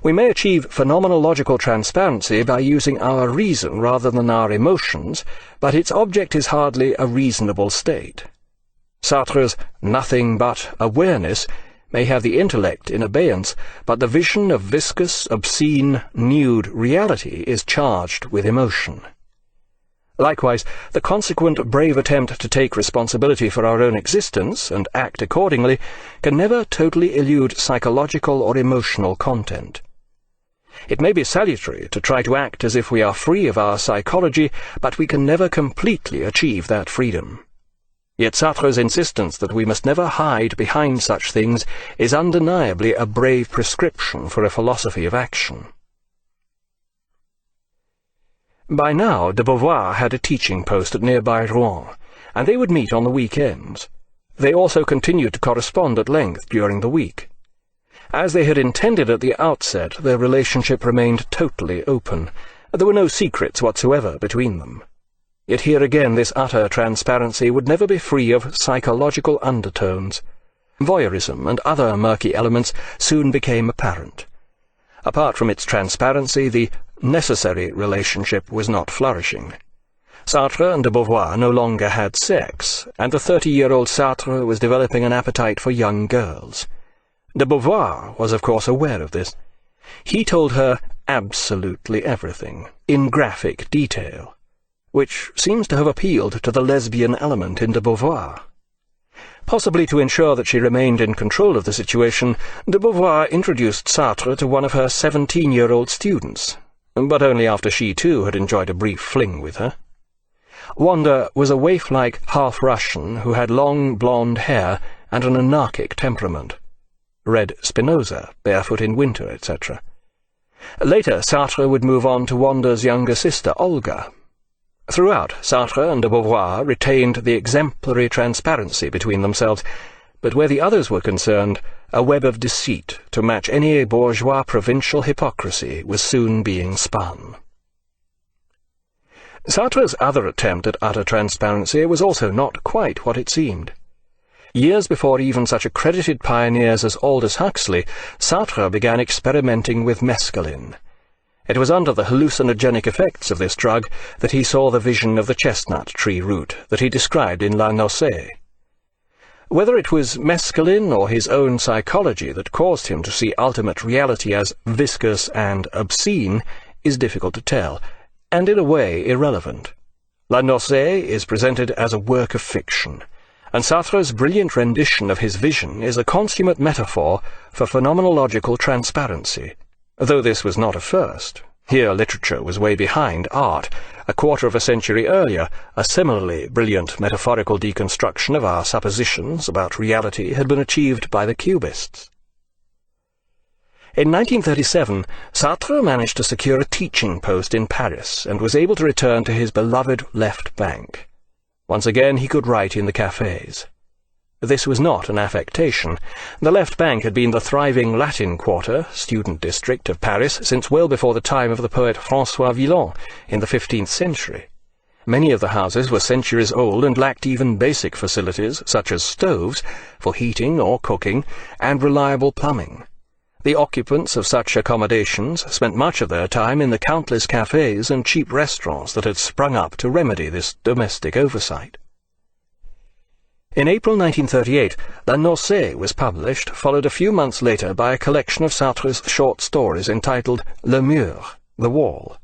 We may achieve phenomenological transparency by using our reason rather than our emotions, but its object is hardly a reasonable state. Sartre's nothing but awareness may have the intellect in abeyance, but the vision of viscous, obscene, nude reality is charged with emotion. Likewise, the consequent brave attempt to take responsibility for our own existence and act accordingly can never totally elude psychological or emotional content. It may be salutary to try to act as if we are free of our psychology, but we can never completely achieve that freedom. Yet Sartre's insistence that we must never hide behind such things is undeniably a brave prescription for a philosophy of action. By now, de Beauvoir had a teaching post at nearby Rouen, and they would meet on the weekends. They also continued to correspond at length during the week. As they had intended at the outset, their relationship remained totally open. There were no secrets whatsoever between them. Yet here again this utter transparency would never be free of psychological undertones. Voyeurism and other murky elements soon became apparent. Apart from its transparency, the necessary relationship was not flourishing. Sartre and de Beauvoir no longer had sex, and the 30-year-old Sartre was developing an appetite for young girls. De Beauvoir was of course aware of this. He told her absolutely everything, in graphic detail, which seems to have appealed to the lesbian element in de Beauvoir. Possibly to ensure that she remained in control of the situation, de Beauvoir introduced Sartre to one of her 17-year-old students, but only after she too had enjoyed a brief fling with her. Wanda was a waif-like half-Russian who had long blonde hair and an anarchic temperament. Read Spinoza, Barefoot in Winter, etc. Later, Sartre would move on to Wanda's younger sister, Olga. Throughout, Sartre and de Beauvoir retained the exemplary transparency between themselves, but where the others were concerned, a web of deceit to match any bourgeois provincial hypocrisy was soon being spun. Sartre's other attempt at utter transparency was also not quite what it seemed. Years before even such accredited pioneers as Aldous Huxley, Sartre began experimenting with mescaline. It was under the hallucinogenic effects of this drug that he saw the vision of the chestnut tree root that he described in La Nausée. Whether it was mescaline or his own psychology that caused him to see ultimate reality as viscous and obscene is difficult to tell, and in a way irrelevant. La Nausée is presented as a work of fiction, and Sartre's brilliant rendition of his vision is a consummate metaphor for phenomenological transparency, though this was not a first. Here literature was way behind art. A quarter of a century earlier, a similarly brilliant metaphorical deconstruction of our suppositions about reality had been achieved by the Cubists. In 1937, Sartre managed to secure a teaching post in Paris and was able to return to his beloved left bank. Once again he could write in the cafes. This was not an affectation. The left bank had been the thriving Latin Quarter, student district of Paris, since well before the time of the poet François Villon in the 15th century. Many of the houses were centuries old and lacked even basic facilities, such as stoves, for heating or cooking, and reliable plumbing. The occupants of such accommodations spent much of their time in the countless cafes and cheap restaurants that had sprung up to remedy this domestic oversight. In April 1938, La Nausée was published, followed a few months later by a collection of Sartre's short stories entitled Le Mur, The Wall.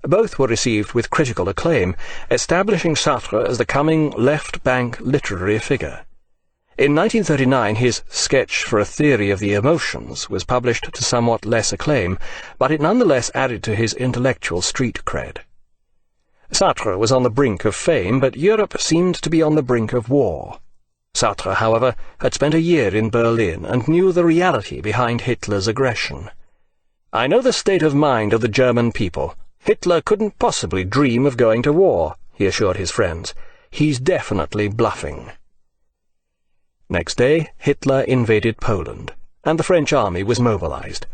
Both were received with critical acclaim, establishing Sartre as the coming left-bank literary figure. In 1939, his Sketch for a Theory of the Emotions was published to somewhat less acclaim, but it nonetheless added to his intellectual street cred. Sartre was on the brink of fame, but Europe seemed to be on the brink of war. Sartre, however, had spent a year in Berlin and knew the reality behind Hitler's aggression. "I know the state of mind of the German people. Hitler couldn't possibly dream of going to war," he assured his friends. "He's definitely bluffing." Next day, Hitler invaded Poland, and the French army was mobilized.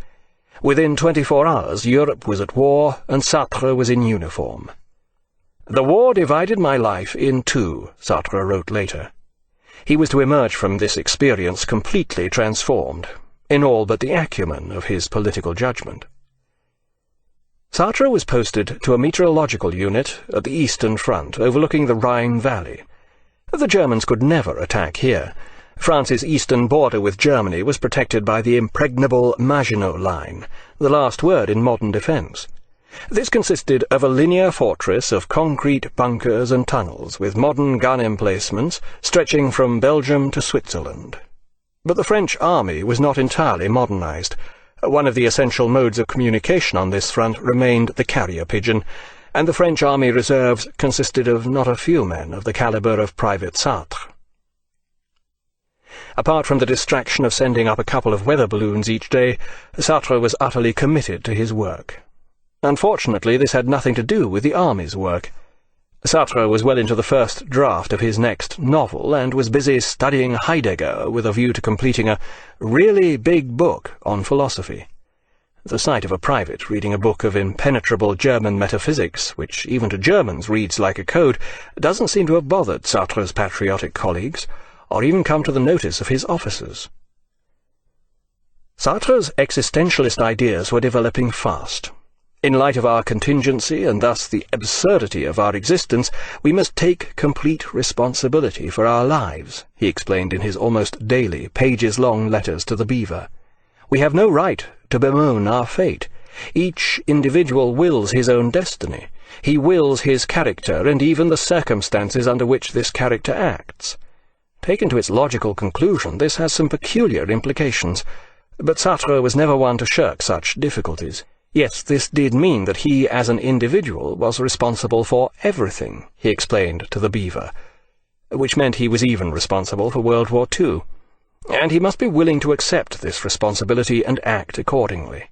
Within 24 hours, Europe was at war, and Sartre was in uniform. "The war divided my life in two," Sartre wrote later. He was to emerge from this experience completely transformed, in all but the acumen of his political judgment. Sartre was posted to a meteorological unit at the Eastern Front, overlooking the Rhine Valley. The Germans could never attack here. France's eastern border with Germany was protected by the impregnable Maginot Line, the last word in modern defence. This consisted of a linear fortress of concrete bunkers and tunnels, with modern gun emplacements stretching from Belgium to Switzerland. But the French army was not entirely modernized. One of the essential modes of communication on this front remained the carrier pigeon, and the French army reserves consisted of not a few men of the calibre of Private Sartre. Apart from the distraction of sending up a couple of weather balloons each day, Sartre was utterly committed to his work. Unfortunately, this had nothing to do with the army's work. Sartre was well into the first draft of his next novel, and was busy studying Heidegger with a view to completing a really big book on philosophy. The sight of a private reading a book of impenetrable German metaphysics, which even to Germans reads like a code, doesn't seem to have bothered Sartre's patriotic colleagues, or even come to the notice of his officers. Sartre's existentialist ideas were developing fast. "In light of our contingency, and thus the absurdity of our existence, we must take complete responsibility for our lives," he explained in his almost daily, pages-long letters to the Beaver. "We have no right to bemoan our fate. Each individual wills his own destiny. He wills his character, and even the circumstances under which this character acts. Taken to its logical conclusion, this has some peculiar implications, but Sartre was never one to shirk such difficulties. Yes, this did mean that he, as an individual, was responsible for everything," he explained to the Beaver, which meant he was even responsible for World War II, and he must be willing to accept this responsibility and act accordingly.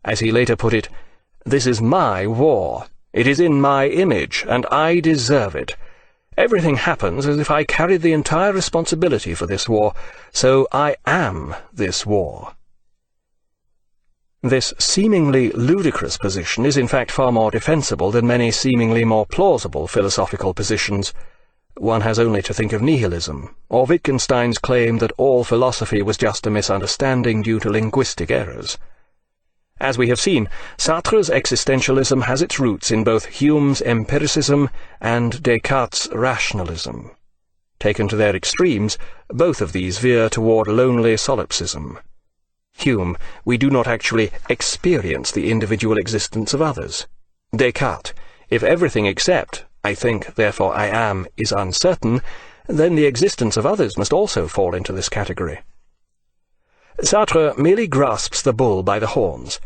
As he later put it, "This is my war. It is in my image, and I deserve it. Everything happens as if I carried the entire responsibility for this war, so I am this war." This seemingly ludicrous position is in fact far more defensible than many seemingly more plausible philosophical positions. One has only to think of nihilism, or Wittgenstein's claim that all philosophy was just a misunderstanding due to linguistic errors. As we have seen, Sartre's existentialism has its roots in both Hume's empiricism and Descartes' rationalism. Taken to their extremes, both of these veer toward lonely solipsism. Hume, we do not actually experience the individual existence of others. Descartes, if everything except "I think, therefore I am" is uncertain, then the existence of others must also fall into this category. Sartre merely grasps the bull by the horns.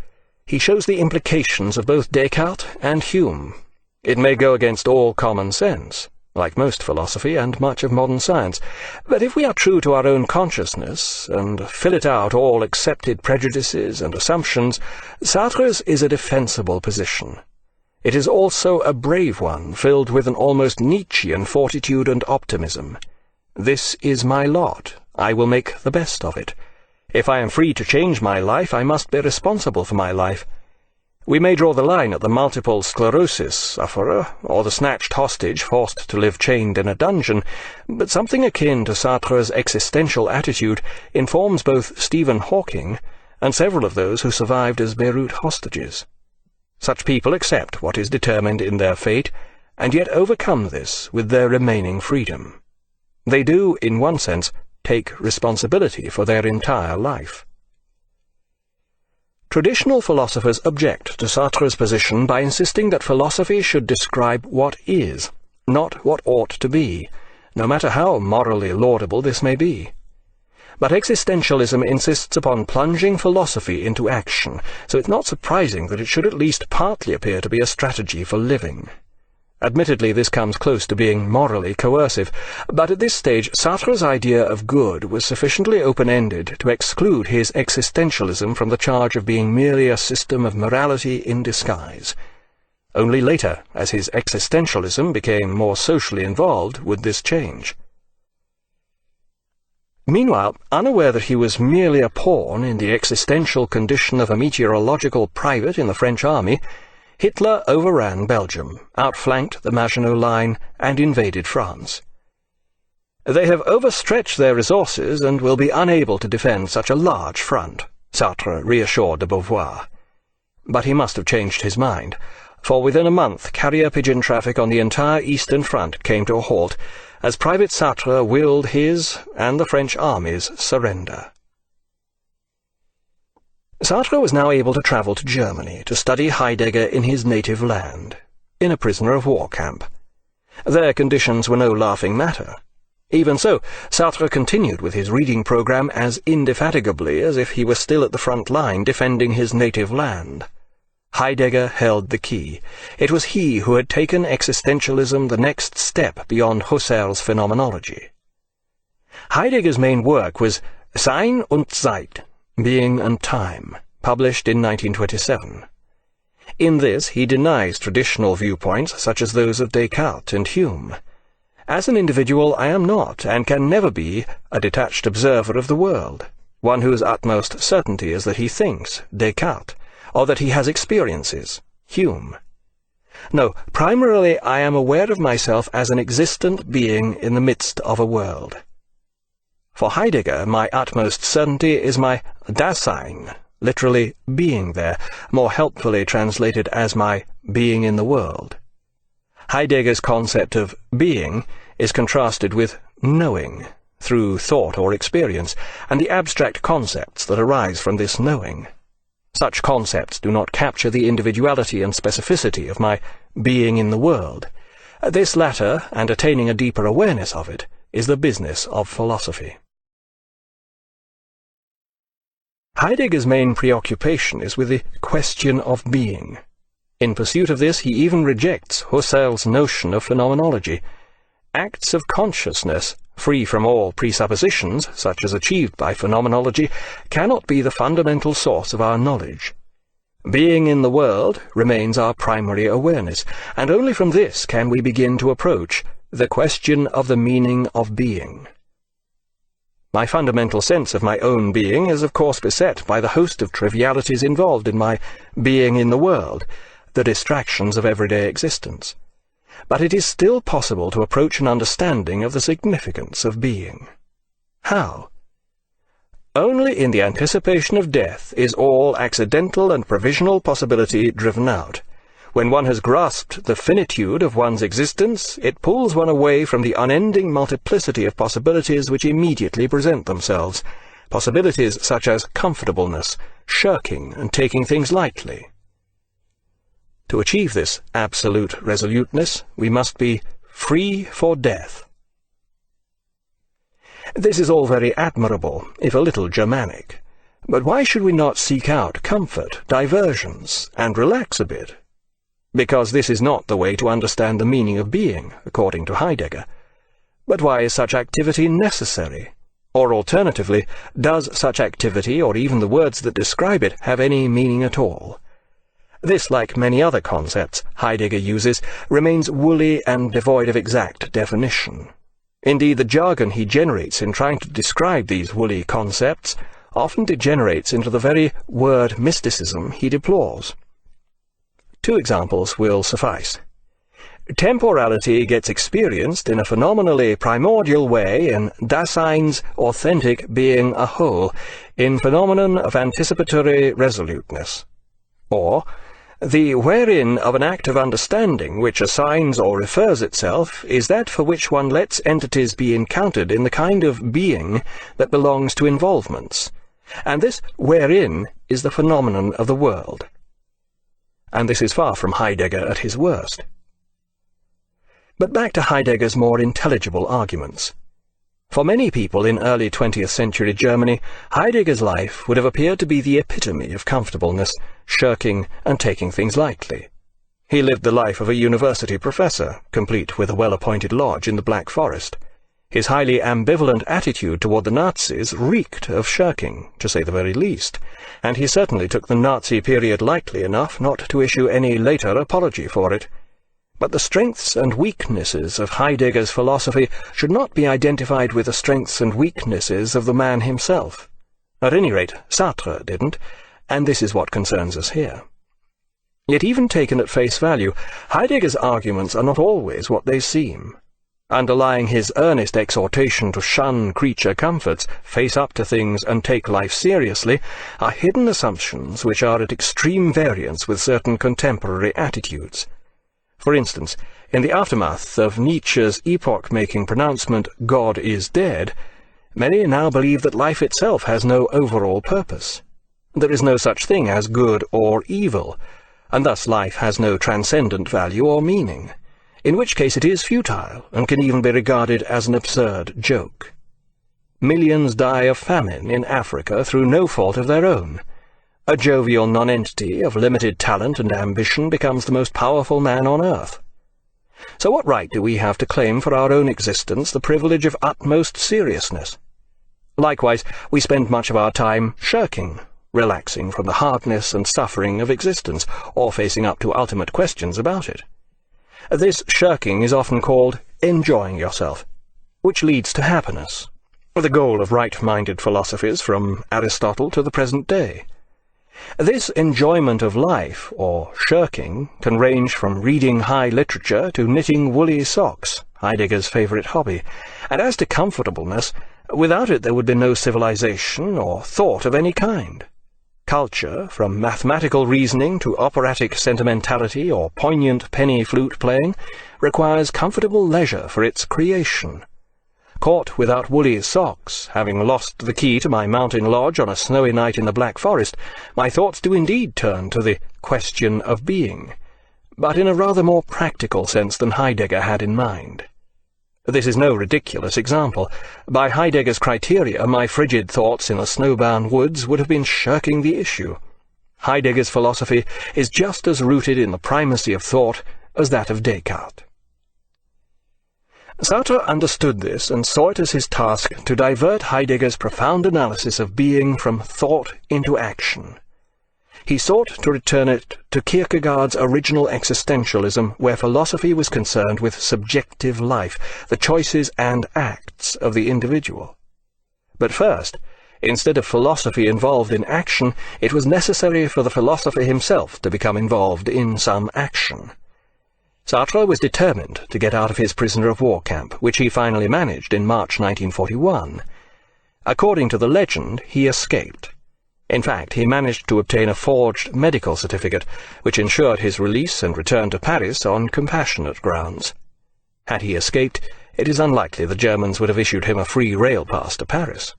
He shows the implications of both Descartes and Hume. It may go against all common sense, like most philosophy and much of modern science, but if we are true to our own consciousness, and fillet out all accepted prejudices and assumptions, Sartre's is a defensible position. It is also a brave one, filled with an almost Nietzschean fortitude and optimism. "This is my lot. I will make the best of it. If I am free to change my life, I must be responsible for my life. We may draw the line at the multiple sclerosis sufferer, or the snatched hostage forced to live chained in a dungeon, but something akin to Sartre's existential attitude informs both Stephen Hawking and several of those who survived as Beirut hostages. Such people accept what is determined in their fate, and yet overcome this with their remaining freedom. They do, in one sense, take responsibility for their entire life. Traditional philosophers object to Sartre's position by insisting that philosophy should describe what is, not what ought to be, no matter how morally laudable this may be. But existentialism insists upon plunging philosophy into action, so it's not surprising that it should at least partly appear to be a strategy for living. Admittedly, this comes close to being morally coercive, but at this stage Sartre's idea of good was sufficiently open-ended to exclude his existentialism from the charge of being merely a system of morality in disguise. Only later, as his existentialism became more socially involved, would this change. Meanwhile, unaware that he was merely a pawn in the existential condition of a meteorological private in the French army, Hitler overran Belgium, outflanked the Maginot Line, and invaded France. They have overstretched their resources and will be unable to defend such a large front, Sartre reassured de Beauvoir. But he must have changed his mind, for within a month carrier pigeon traffic on the entire Eastern Front came to a halt, as Private Sartre willed his and the French army's surrender. Sartre was now able to travel to Germany to study Heidegger in his native land, in a prisoner-of-war camp. Their conditions were no laughing matter. Even so, Sartre continued with his reading program as indefatigably as if he were still at the front line defending his native land. Heidegger held the key. It was he who had taken existentialism the next step beyond Husserl's phenomenology. Heidegger's main work was Sein und Zeit, Being and Time, published in 1927. In this he denies traditional viewpoints such as those of Descartes and Hume. As an individual I am not, and can never be, a detached observer of the world, one whose utmost certainty is that he thinks, Descartes, or that he has experiences, Hume. No, primarily I am aware of myself as an existent being in the midst of a world. For Heidegger, my utmost certainty is my Dasein, literally being there, more helpfully translated as my being in the world. Heidegger's concept of being is contrasted with knowing, through thought or experience, and the abstract concepts that arise from this knowing. Such concepts do not capture the individuality and specificity of my being in the world. This latter, and attaining a deeper awareness of it, is the business of philosophy. Heidegger's main preoccupation is with the question of being. In pursuit of this, he even rejects Husserl's notion of phenomenology. Acts of consciousness, free from all presuppositions, such as achieved by phenomenology, cannot be the fundamental source of our knowledge. Being in the world remains our primary awareness, and only from this can we begin to approach the question of the meaning of being. My fundamental sense of my own being is of course beset by the host of trivialities involved in my being in the world, the distractions of everyday existence. But it is still possible to approach an understanding of the significance of being. How? Only in the anticipation of death is all accidental and provisional possibility driven out. When one has grasped the finitude of one's existence, it pulls one away from the unending multiplicity of possibilities which immediately present themselves, possibilities such as comfortableness, shirking, and taking things lightly. To achieve this absolute resoluteness, we must be free for death. This is all very admirable, if a little Germanic. But why should we not seek out comfort, diversions, and relax a bit? Because this is not the way to understand the meaning of being, according to Heidegger. But why is such activity necessary? Or alternatively, does such activity, or even the words that describe it, have any meaning at all? This, like many other concepts Heidegger uses, remains woolly and devoid of exact definition. Indeed, the jargon he generates in trying to describe these woolly concepts often degenerates into the very word mysticism he deplores. 2 examples will suffice. Temporality gets experienced in a phenomenally primordial way in Dasein's authentic being a whole, in phenomenon of anticipatory resoluteness. Or, The wherein of an act of understanding which assigns or refers itself is that for which one lets entities be encountered in the kind of being that belongs to involvements, and this wherein is the phenomenon of the world. And this is far from Heidegger at his worst. But back to Heidegger's more intelligible arguments. For many people in early 20th century Germany, Heidegger's life would have appeared to be the epitome of comfortableness, shirking, and taking things lightly. He lived the life of a university professor, complete with a well-appointed lodge in the Black Forest. His highly ambivalent attitude toward the Nazis reeked of shirking, to say the very least, and he certainly took the Nazi period lightly enough not to issue any later apology for it. But the strengths and weaknesses of Heidegger's philosophy should not be identified with the strengths and weaknesses of the man himself. At any rate, Sartre didn't, and this is what concerns us here. Yet even taken at face value, Heidegger's arguments are not always what they seem. Underlying his earnest exhortation to shun creature comforts, face up to things, and take life seriously, are hidden assumptions which are at extreme variance with certain contemporary attitudes. For instance, in the aftermath of Nietzsche's epoch-making pronouncement, "God is dead," many now believe that life itself has no overall purpose. There is no such thing as good or evil, and thus life has no transcendent value or meaning, in which case it is futile and can even be regarded as an absurd joke. Millions die of famine in Africa through no fault of their own. A jovial nonentity of limited talent and ambition becomes the most powerful man on earth. So what right do we have to claim for our own existence the privilege of utmost seriousness? Likewise, we spend much of our time shirking, relaxing from the hardness and suffering of existence, or facing up to ultimate questions about it. This shirking is often called enjoying yourself, which leads to happiness, the goal of right-minded philosophies from Aristotle to the present day. This enjoyment of life, or shirking, can range from reading high literature to knitting woolly socks, Heidegger's favourite hobby, and as to comfortableness, without it there would be no civilization or thought of any kind. Culture, from mathematical reasoning to operatic sentimentality or poignant penny flute playing, requires comfortable leisure for its creation. Caught without woolly socks, having lost the key to my mountain lodge on a snowy night in the Black Forest, my thoughts do indeed turn to the question of being, but in a rather more practical sense than Heidegger had in mind. This is no ridiculous example. By Heidegger's criteria, my frigid thoughts in the snowbound woods would have been shirking the issue. Heidegger's philosophy is just as rooted in the primacy of thought as that of Descartes. Sartre understood this and saw it as his task to divert Heidegger's profound analysis of being from thought into action. He sought to return it to Kierkegaard's original existentialism, where philosophy was concerned with subjective life, the choices and acts of the individual. But first, instead of philosophy involved in action, it was necessary for the philosopher himself to become involved in some action. Sartre was determined to get out of his prisoner-of-war camp, which he finally managed in March 1941. According to the legend, he escaped. In fact, he managed to obtain a forged medical certificate, which ensured his release and return to Paris on compassionate grounds. Had he escaped, it is unlikely the Germans would have issued him a free rail pass to Paris.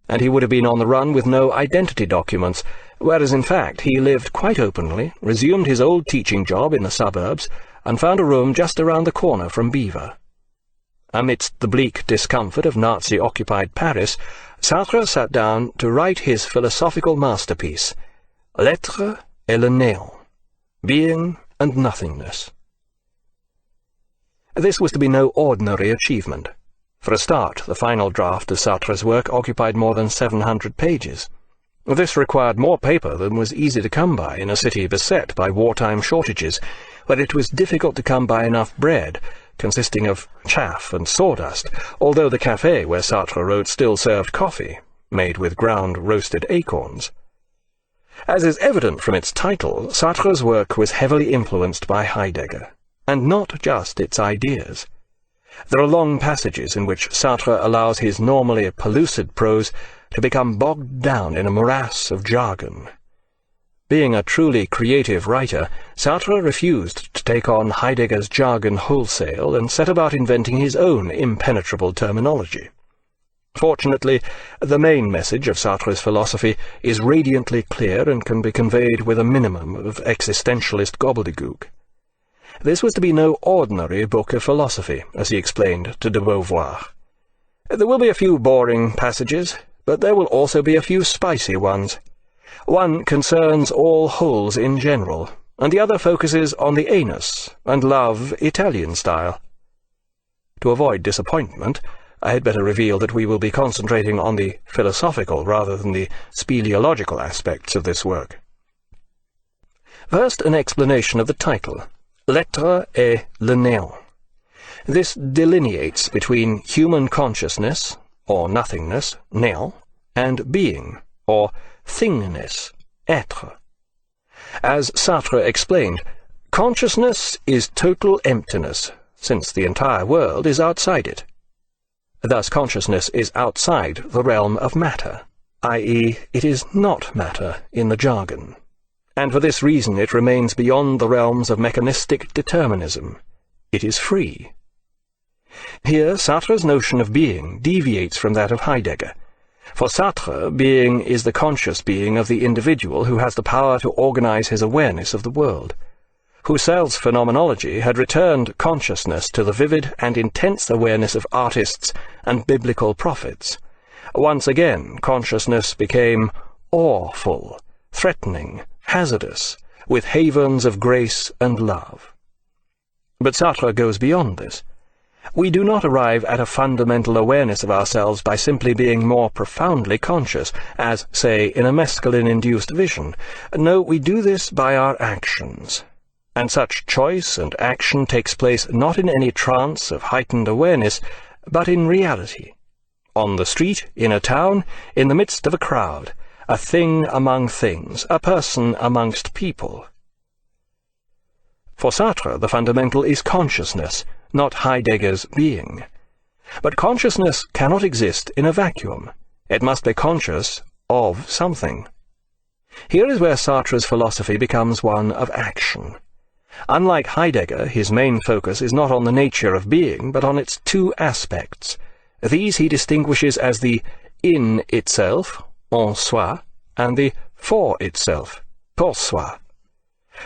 And he would have been on the run with no identity documents, whereas in fact he lived quite openly, resumed his old teaching job in the suburbs, and found a room just around the corner from Beaver. Amidst the bleak discomfort of Nazi-occupied Paris, Sartre sat down to write his philosophical masterpiece, L'être et le néant, Being and Nothingness. This was to be no ordinary achievement. For a start, the final draft of Sartre's work occupied more than 700 pages. This required more paper than was easy to come by in a city beset by wartime shortages, where it was difficult to come by enough bread, consisting of chaff and sawdust, although the café where Sartre wrote still served coffee, made with ground roasted acorns. As is evident from its title, Sartre's work was heavily influenced by Heidegger, and not just its ideas. There are long passages in which Sartre allows his normally pellucid prose to become bogged down in a morass of jargon. Being a truly creative writer, Sartre refused to take on Heidegger's jargon wholesale and set about inventing his own impenetrable terminology. Fortunately, the main message of Sartre's philosophy is radiantly clear and can be conveyed with a minimum of existentialist gobbledygook. This was to be no ordinary book of philosophy, as he explained to de Beauvoir. There will be a few boring passages, but there will also be a few spicy ones. One concerns all holes in general, and the other focuses on the anus and love Italian style. To avoid disappointment, I had better reveal that we will be concentrating on the philosophical rather than the speleological aspects of this work. First, an explanation of the title, L'être et le néant. This delineates between human consciousness, or nothingness, néant, and being, or thingness, être. As Sartre explained, consciousness is total emptiness, since the entire world is outside it. Thus consciousness is outside the realm of matter, i.e., it is not matter in the jargon, and for this reason it remains beyond the realms of mechanistic determinism. It is free. Here Sartre's notion of being deviates from that of Heidegger. For Sartre, being is the conscious being of the individual who has the power to organize his awareness of the world. Husserl's phenomenology had returned consciousness to the vivid and intense awareness of artists and biblical prophets. Once again, consciousness became awful, threatening, hazardous, with havens of grace and love. But Sartre goes beyond this. We do not arrive at a fundamental awareness of ourselves by simply being more profoundly conscious, as, say, in a mescaline-induced vision. No, we do this by our actions. And such choice and action takes place not in any trance of heightened awareness, but in reality. On the street, in a town, in the midst of a crowd, a thing among things, a person amongst people. For Sartre, the fundamental is consciousness, not Heidegger's being. But consciousness cannot exist in a vacuum. It must be conscious of something. Here is where Sartre's philosophy becomes one of action. Unlike Heidegger, his main focus is not on the nature of being, but on its two aspects. These he distinguishes as the in itself, en soi, and the for itself, pour soi.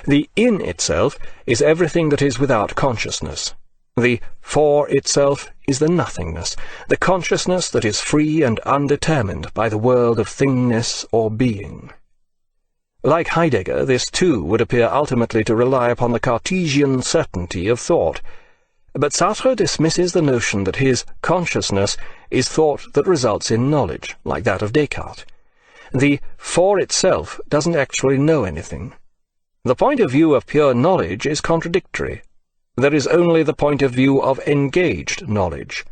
The in itself is everything that is without consciousness. The for itself is the nothingness, the consciousness that is free and undetermined by the world of thingness or being. Like Heidegger, this too would appear ultimately to rely upon the Cartesian certainty of thought. But Sartre dismisses the notion that his consciousness is thought that results in knowledge, like that of Descartes. The for itself doesn't actually know anything. The point of view of pure knowledge is contradictory. There is only the point of view of engaged knowledge.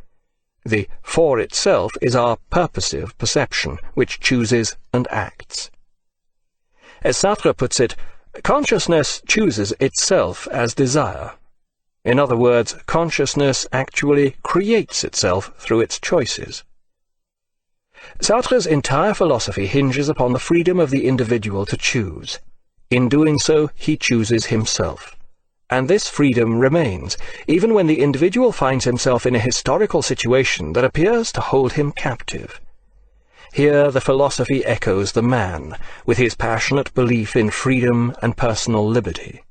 The for itself is our purposive perception, which chooses and acts. As Sartre puts it, consciousness chooses itself as desire. In other words, consciousness actually creates itself through its choices. Sartre's entire philosophy hinges upon the freedom of the individual to choose. In doing so, he chooses himself. And this freedom remains, even when the individual finds himself in a historical situation that appears to hold him captive. Here the philosophy echoes the man, with his passionate belief in freedom and personal liberty.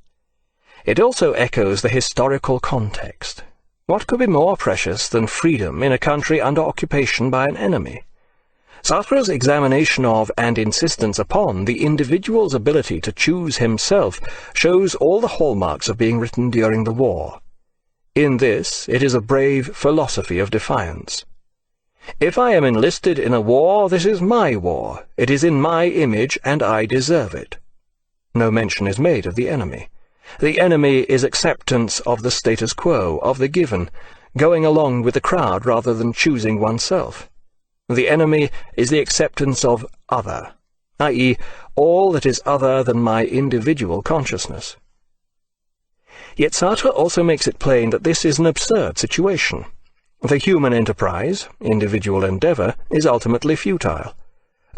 It also echoes the historical context. What could be more precious than freedom in a country under occupation by an enemy? Sartre's examination of and insistence upon the individual's ability to choose himself shows all the hallmarks of being written during the war. In this, it is a brave philosophy of defiance. If I am enlisted in a war, this is my war. It is in my image, and I deserve it. No mention is made of the enemy. The enemy is acceptance of the status quo, of the given, going along with the crowd rather than choosing oneself. The enemy is the acceptance of other, i.e., all that is other than my individual consciousness. Yet Sartre also makes it plain that this is an absurd situation. The human enterprise, individual endeavor, is ultimately futile.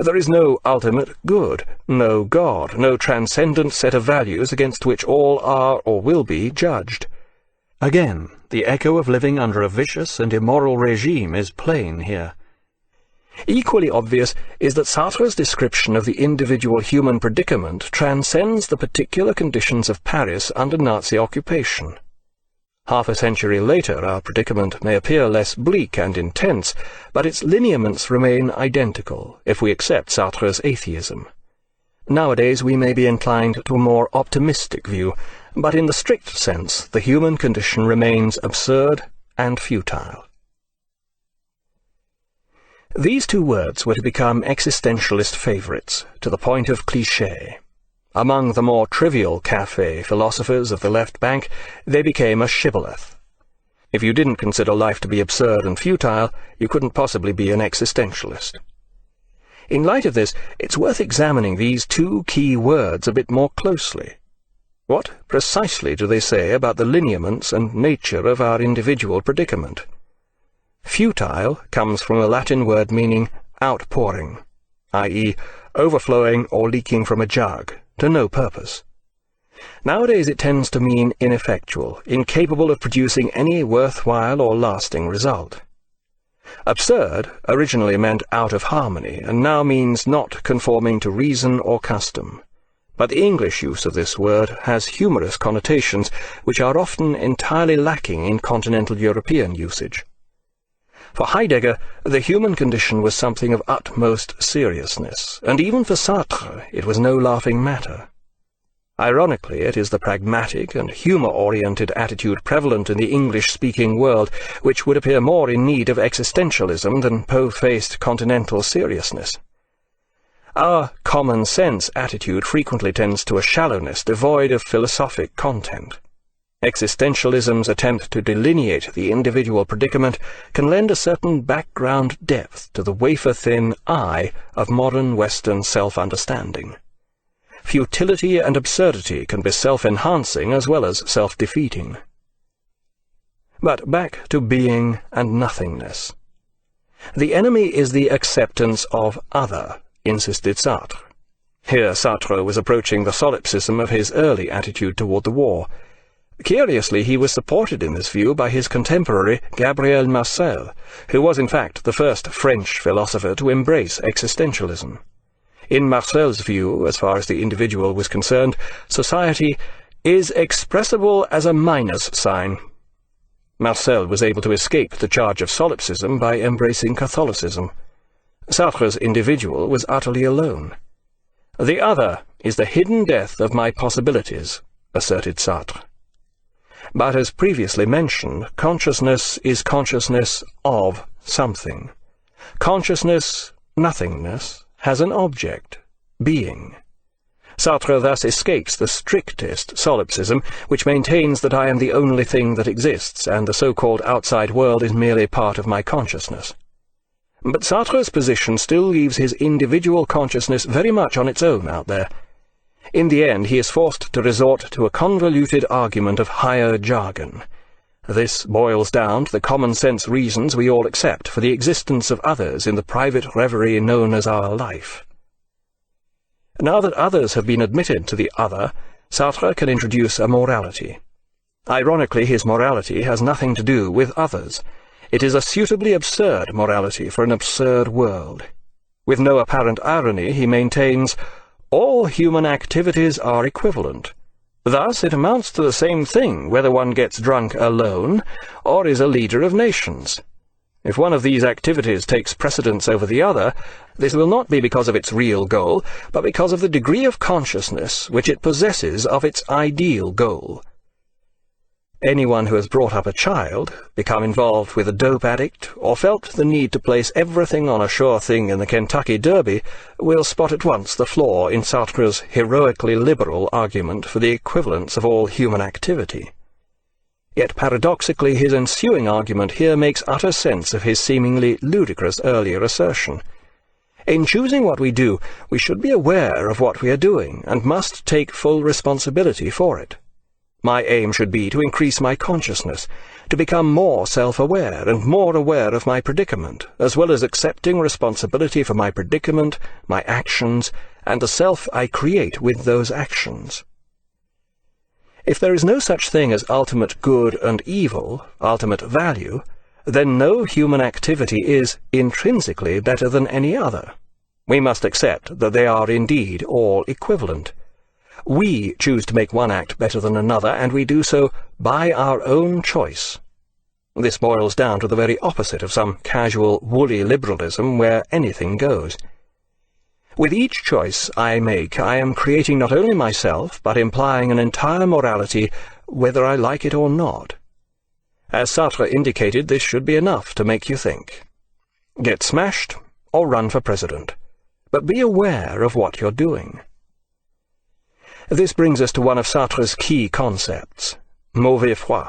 There is no ultimate good, no God, no transcendent set of values against which all are or will be judged. Again, the echo of living under a vicious and immoral regime is plain here. Equally obvious is that Sartre's description of the individual human predicament transcends the particular conditions of Paris under Nazi occupation. Half a century later, our predicament may appear less bleak and intense, but its lineaments remain identical, if we accept Sartre's atheism. Nowadays we may be inclined to a more optimistic view, but in the strict sense the human condition remains absurd and futile. These two words were to become existentialist favourites, to the point of cliché. Among the more trivial café philosophers of the left bank, they became a shibboleth. If you didn't consider life to be absurd and futile, you couldn't possibly be an existentialist. In light of this, it's worth examining these two key words a bit more closely. What precisely do they say about the lineaments and nature of our individual predicament? Futile comes from a Latin word meaning outpouring, i.e., overflowing or leaking from a jug, to no purpose. Nowadays it tends to mean ineffectual, incapable of producing any worthwhile or lasting result. Absurd originally meant out of harmony, and now means not conforming to reason or custom. But the English use of this word has humorous connotations which are often entirely lacking in continental European usage. For Heidegger, the human condition was something of utmost seriousness, and even for Sartre it was no laughing matter. Ironically, it is the pragmatic and humour-oriented attitude prevalent in the English-speaking world which would appear more in need of existentialism than po-faced continental seriousness. Our common-sense attitude frequently tends to a shallowness devoid of philosophic content. Existentialism's attempt to delineate the individual predicament can lend a certain background depth to the wafer-thin I of modern Western self-understanding. Futility and absurdity can be self-enhancing as well as self-defeating. But back to being and nothingness. The enemy is the acceptance of other, insisted Sartre. Here Sartre was approaching the solipsism of his early attitude toward the war. Curiously, he was supported in this view by his contemporary Gabriel Marcel, who was in fact the first French philosopher to embrace existentialism. In Marcel's view, as far as the individual was concerned, society is expressible as a minus sign. Marcel was able to escape the charge of solipsism by embracing Catholicism. Sartre's individual was utterly alone. The other is the hidden death of my possibilities, asserted Sartre. But as previously mentioned, consciousness is consciousness of something. Consciousness, nothingness, has an object, being. Sartre thus escapes the strictest solipsism, which maintains that I am the only thing that exists, and the so-called outside world is merely part of my consciousness. But Sartre's position still leaves his individual consciousness very much on its own out there. In the end, he is forced to resort to a convoluted argument of higher jargon. This boils down to the common-sense reasons we all accept for the existence of others in the private reverie known as our life. Now that others have been admitted to the other, Sartre can introduce a morality. Ironically, his morality has nothing to do with others. It is a suitably absurd morality for an absurd world. With no apparent irony, he maintains, all human activities are equivalent. Thus it amounts to the same thing whether one gets drunk alone or is a leader of nations. If one of these activities takes precedence over the other, this will not be because of its real goal, but because of the degree of consciousness which it possesses of its ideal goal. Anyone who has brought up a child, become involved with a dope addict, or felt the need to place everything on a sure thing in the Kentucky Derby will spot at once the flaw in Sartre's heroically liberal argument for the equivalence of all human activity. Yet paradoxically his ensuing argument here makes utter sense of his seemingly ludicrous earlier assertion. In choosing what we do, we should be aware of what we are doing, and must take full responsibility for it. My aim should be to increase my consciousness, to become more self-aware and more aware of my predicament, as well as accepting responsibility for my predicament, my actions, and the self I create with those actions. If there is no such thing as ultimate good and evil, ultimate value, then no human activity is intrinsically better than any other. We must accept that they are indeed all equivalent. We choose to make one act better than another, and we do so by our own choice. This boils down to the very opposite of some casual, woolly liberalism where anything goes. With each choice I make, I am creating not only myself, but implying an entire morality, whether I like it or not. As Sartre indicated, this should be enough to make you think. Get smashed, or run for president. But be aware of what you're doing. This brings us to one of Sartre's key concepts, mauvaise foi,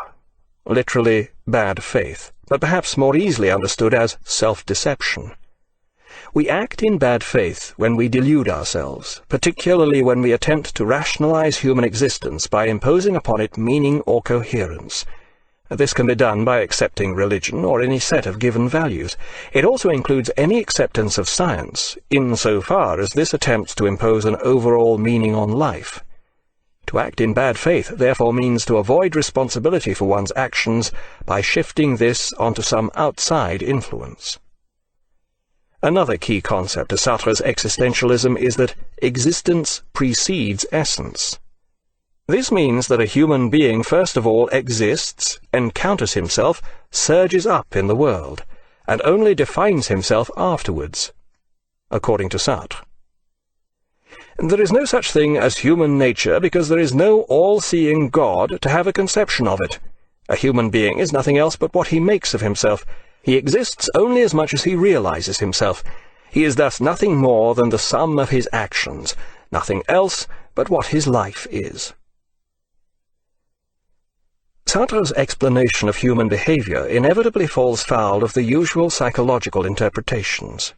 literally bad faith, but perhaps more easily understood as self-deception. We act in bad faith when we delude ourselves, particularly when we attempt to rationalize human existence by imposing upon it meaning or coherence. This can be done by accepting religion or any set of given values. It also includes any acceptance of science, insofar as this attempts to impose an overall meaning on life. To act in bad faith, therefore, means to avoid responsibility for one's actions by shifting this onto some outside influence. Another key concept of Sartre's existentialism is that existence precedes essence. This means that a human being first of all exists, encounters himself, surges up in the world, and only defines himself afterwards, according to Sartre. There is no such thing as human nature because there is no all-seeing God to have a conception of it. A human being is nothing else but what he makes of himself. He exists only as much as he realizes himself. He is thus nothing more than the sum of his actions, nothing else but what his life is. Sartre's explanation of human behavior inevitably falls foul of the usual psychological interpretations.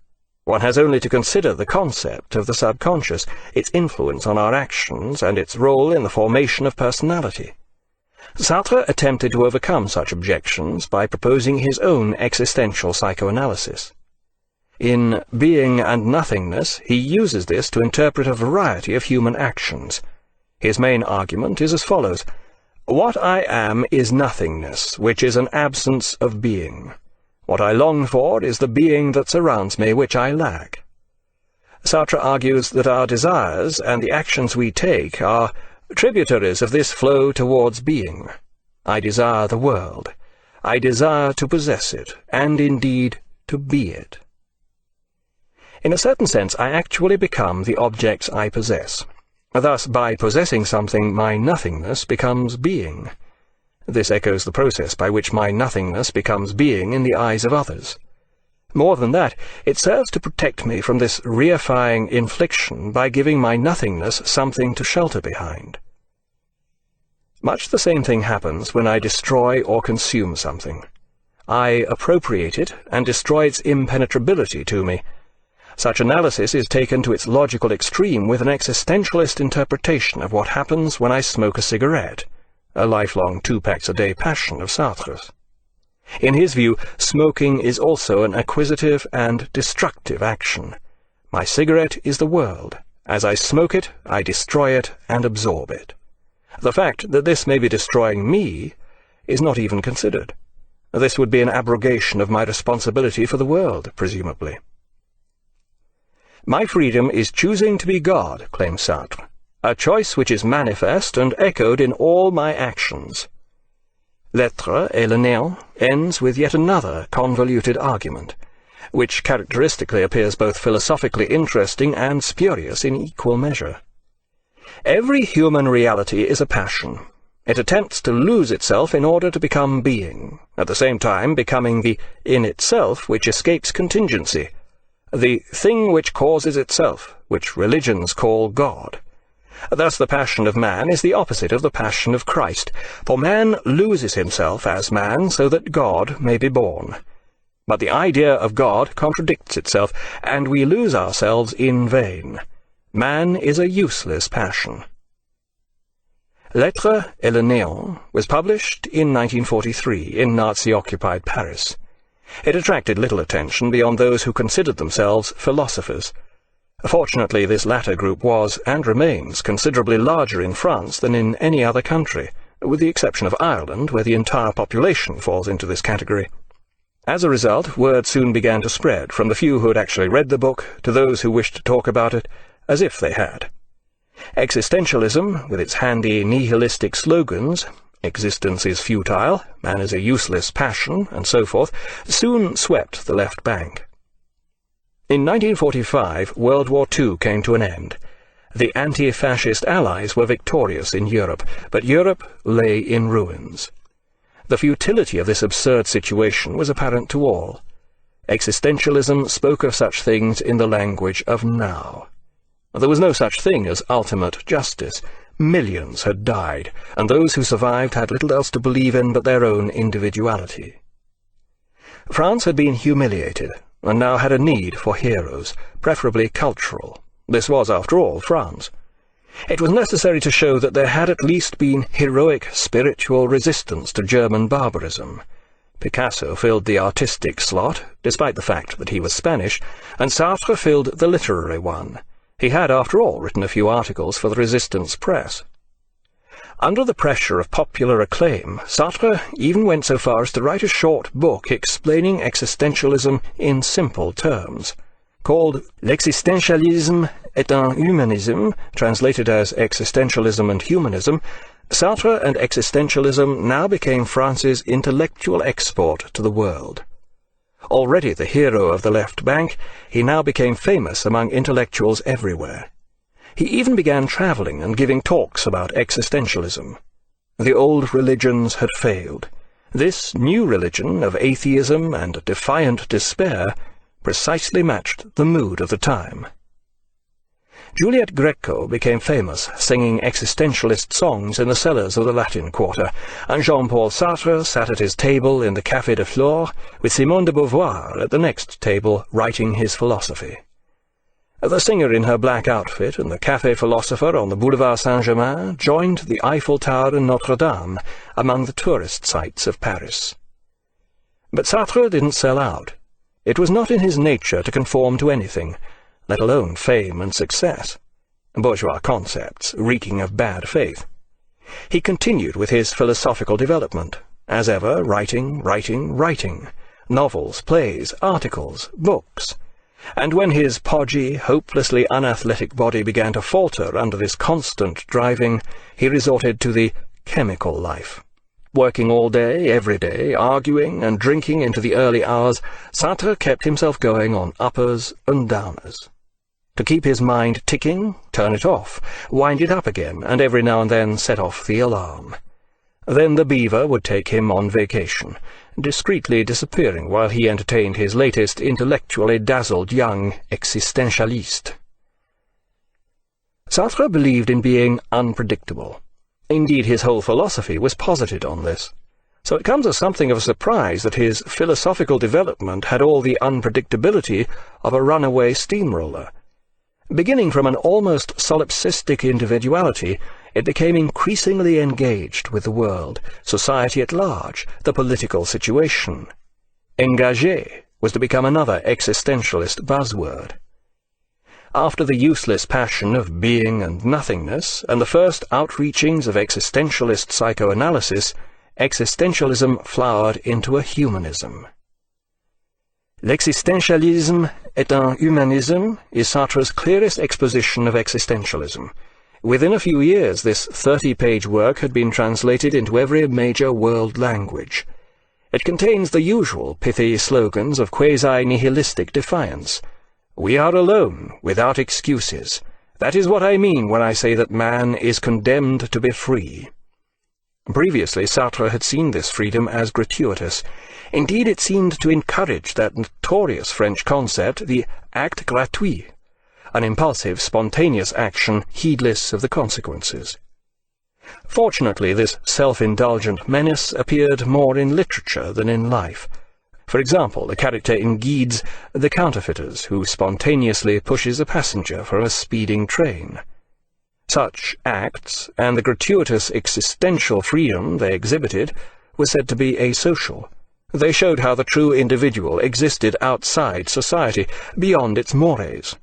One has only to consider the concept of the subconscious, its influence on our actions, and its role in the formation of personality. Sartre attempted to overcome such objections by proposing his own existential psychoanalysis. In Being and Nothingness, he uses this to interpret a variety of human actions. His main argument is as follows: what I am is nothingness, which is an absence of being. What I long for is the being that surrounds me, which I lack. Sartre argues that our desires and the actions we take are tributaries of this flow towards being. I desire the world. I desire to possess it, and indeed to be it. In a certain sense, I actually become the objects I possess. Thus, by possessing something, my nothingness becomes being. This echoes the process by which my nothingness becomes being in the eyes of others. More than that, it serves to protect me from this reifying infliction by giving my nothingness something to shelter behind. Much the same thing happens when I destroy or consume something. I appropriate it and destroy its impenetrability to me. Such analysis is taken to its logical extreme with an existentialist interpretation of what happens when I smoke a cigarette, a lifelong 2 packs a day passion of Sartre's. In his view, smoking is also an acquisitive and destructive action. My cigarette is the world. As I smoke it, I destroy it and absorb it. The fact that this may be destroying me is not even considered. This would be an abrogation of my responsibility for the world, presumably. My freedom is choosing to be God, claims Sartre, a choice which is manifest and echoed in all my actions. L'être et le néant ends with yet another convoluted argument, which characteristically appears both philosophically interesting and spurious in equal measure. Every human reality is a passion. It attempts to lose itself in order to become being, at the same time becoming the in itself which escapes contingency, the thing which causes itself, which religions call God. Thus the passion of man is the opposite of the passion of Christ, for man loses himself as man so that God may be born. But the idea of God contradicts itself, and we lose ourselves in vain. Man is a useless passion. L'Être et le Néant was published in 1943 in Nazi-occupied Paris. It attracted little attention beyond those who considered themselves philosophers. Fortunately, this latter group was, and remains, considerably larger in France than in any other country, with the exception of Ireland, where the entire population falls into this category. As a result, word soon began to spread from the few who had actually read the book to those who wished to talk about it as if they had. Existentialism, with its handy nihilistic slogans, "Existence is futile," "Man is a useless passion," and so forth, soon swept the left bank. In 1945, World War II came to an end. The anti-fascist Allies were victorious in Europe, but Europe lay in ruins. The futility of this absurd situation was apparent to all. Existentialism spoke of such things in the language of now. There was no such thing as ultimate justice. Millions had died, and those who survived had little else to believe in but their own individuality. France had been humiliated, and now had a need for heroes, preferably cultural. This was, after all, France. It was necessary to show that there had at least been heroic spiritual resistance to German barbarism. Picasso filled the artistic slot, despite the fact that he was Spanish, and Sartre filled the literary one. He had, after all, written a few articles for the Resistance press. Under the pressure of popular acclaim, Sartre even went so far as to write a short book explaining existentialism in simple terms. Called L'existentialisme est un humanisme, translated as Existentialism and Humanism, Sartre and existentialism now became France's intellectual export to the world. Already the hero of the left bank, he now became famous among intellectuals everywhere. He even began travelling and giving talks about existentialism. The old religions had failed. This new religion of atheism and defiant despair precisely matched the mood of the time. Juliette Gréco became famous, singing existentialist songs in the cellars of the Latin Quarter, and Jean-Paul Sartre sat at his table in the Café de Flore, with Simone de Beauvoir at the next table writing his philosophy. The singer in her black outfit and the café philosopher on the Boulevard Saint-Germain joined the Eiffel Tower and Notre-Dame among the tourist sites of Paris. But Sartre didn't sell out. It was not in his nature to conform to anything, let alone fame and success, bourgeois concepts reeking of bad faith. He continued with his philosophical development, as ever writing, novels, plays, articles, books. And when his podgy, hopelessly unathletic body began to falter under this constant driving, he resorted to the chemical life. Working all day, every day, arguing and drinking into the early hours, Sartre kept himself going on uppers and downers. To keep his mind ticking, turn it off, wind it up again, and every now and then set off the alarm. Then the beaver would take him on vacation, discreetly disappearing while he entertained his latest intellectually dazzled young existentialiste. Sartre believed in being unpredictable. Indeed, his whole philosophy was posited on this. So it comes as something of a surprise that his philosophical development had all the unpredictability of a runaway steamroller. Beginning from an almost solipsistic individuality, it became increasingly engaged with the world, society at large, the political situation. Engagé was to become another existentialist buzzword. After the useless passion of being and nothingness, and the first outreachings of existentialist psychoanalysis, existentialism flowered into a humanism. L'existentialisme est un humanisme is Sartre's clearest exposition of existentialism. Within a few years, this 30-page work had been translated into every major world language. It contains the usual pithy slogans of quasi-nihilistic defiance. We are alone, without excuses. That is what I mean when I say that man is condemned to be free. Previously, Sartre had seen this freedom as gratuitous. Indeed, it seemed to encourage that notorious French concept, the acte gratuit, an impulsive, spontaneous action heedless of the consequences. Fortunately, this self-indulgent menace appeared more in literature than in life. For example, the character in Guides, the counterfeiters, who spontaneously pushes a passenger from a speeding train. Such acts, and the gratuitous existential freedom they exhibited, were said to be asocial. They showed how the true individual existed outside society, beyond its mores.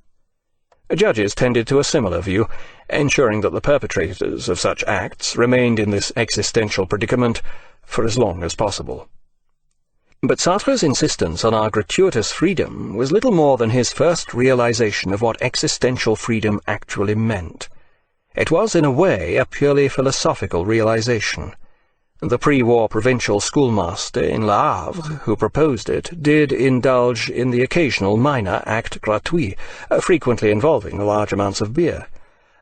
Judges tended to a similar view, ensuring that the perpetrators of such acts remained in this existential predicament for as long as possible. But Sartre's insistence on our gratuitous freedom was little more than his first realization of what existential freedom actually meant. It was, in a way, a purely philosophical realization. The pre-war provincial schoolmaster in Le Havre, who proposed it, did indulge in the occasional minor acte gratuit, frequently involving large amounts of beer.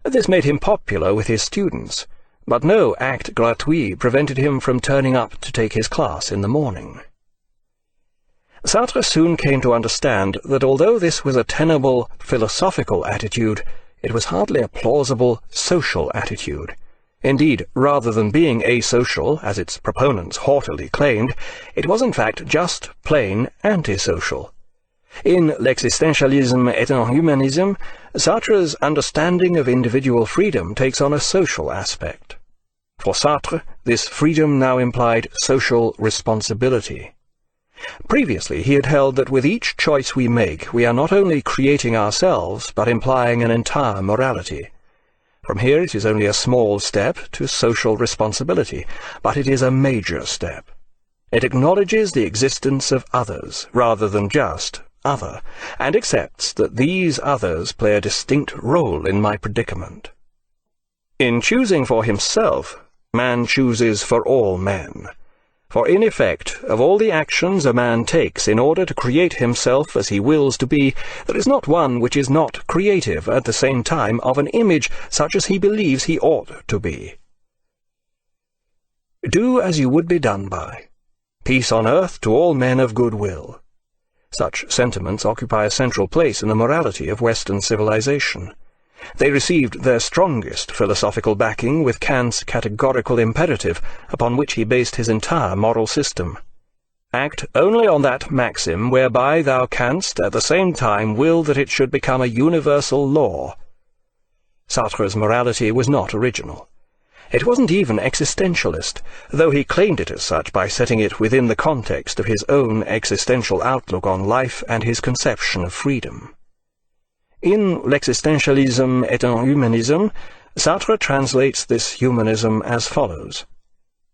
This made him popular with his students, but no acte gratuit prevented him from turning up to take his class in the morning. Sartre soon came to understand that although this was a tenable philosophical attitude, it was hardly a plausible social attitude. Indeed, rather than being asocial, as its proponents haughtily claimed, it was in fact just plain antisocial. In L'existentialisme et un humanisme, Sartre's understanding of individual freedom takes on a social aspect. For Sartre, this freedom now implied social responsibility. Previously, he had held that with each choice we make, we are not only creating ourselves, but implying an entire morality. From here it is only a small step to social responsibility, but it is a major step. It acknowledges the existence of others, rather than just other, and accepts that these others play a distinct role in my predicament. In choosing for himself, man chooses for all men. For in effect, of all the actions a man takes in order to create himself as he wills to be, there is not one which is not creative at the same time of an image such as he believes he ought to be. Do as you would be done by. Peace on earth to all men of good will. Such sentiments occupy a central place in the morality of Western civilization. They received their strongest philosophical backing with Kant's categorical imperative, upon which he based his entire moral system. Act only on that maxim whereby thou canst at the same time will that it should become a universal law. Sartre's morality was not original. It wasn't even existentialist, though he claimed it as such by setting it within the context of his own existential outlook on life and his conception of freedom. In L'existentialisme et un humanisme, Sartre translates this humanism as follows.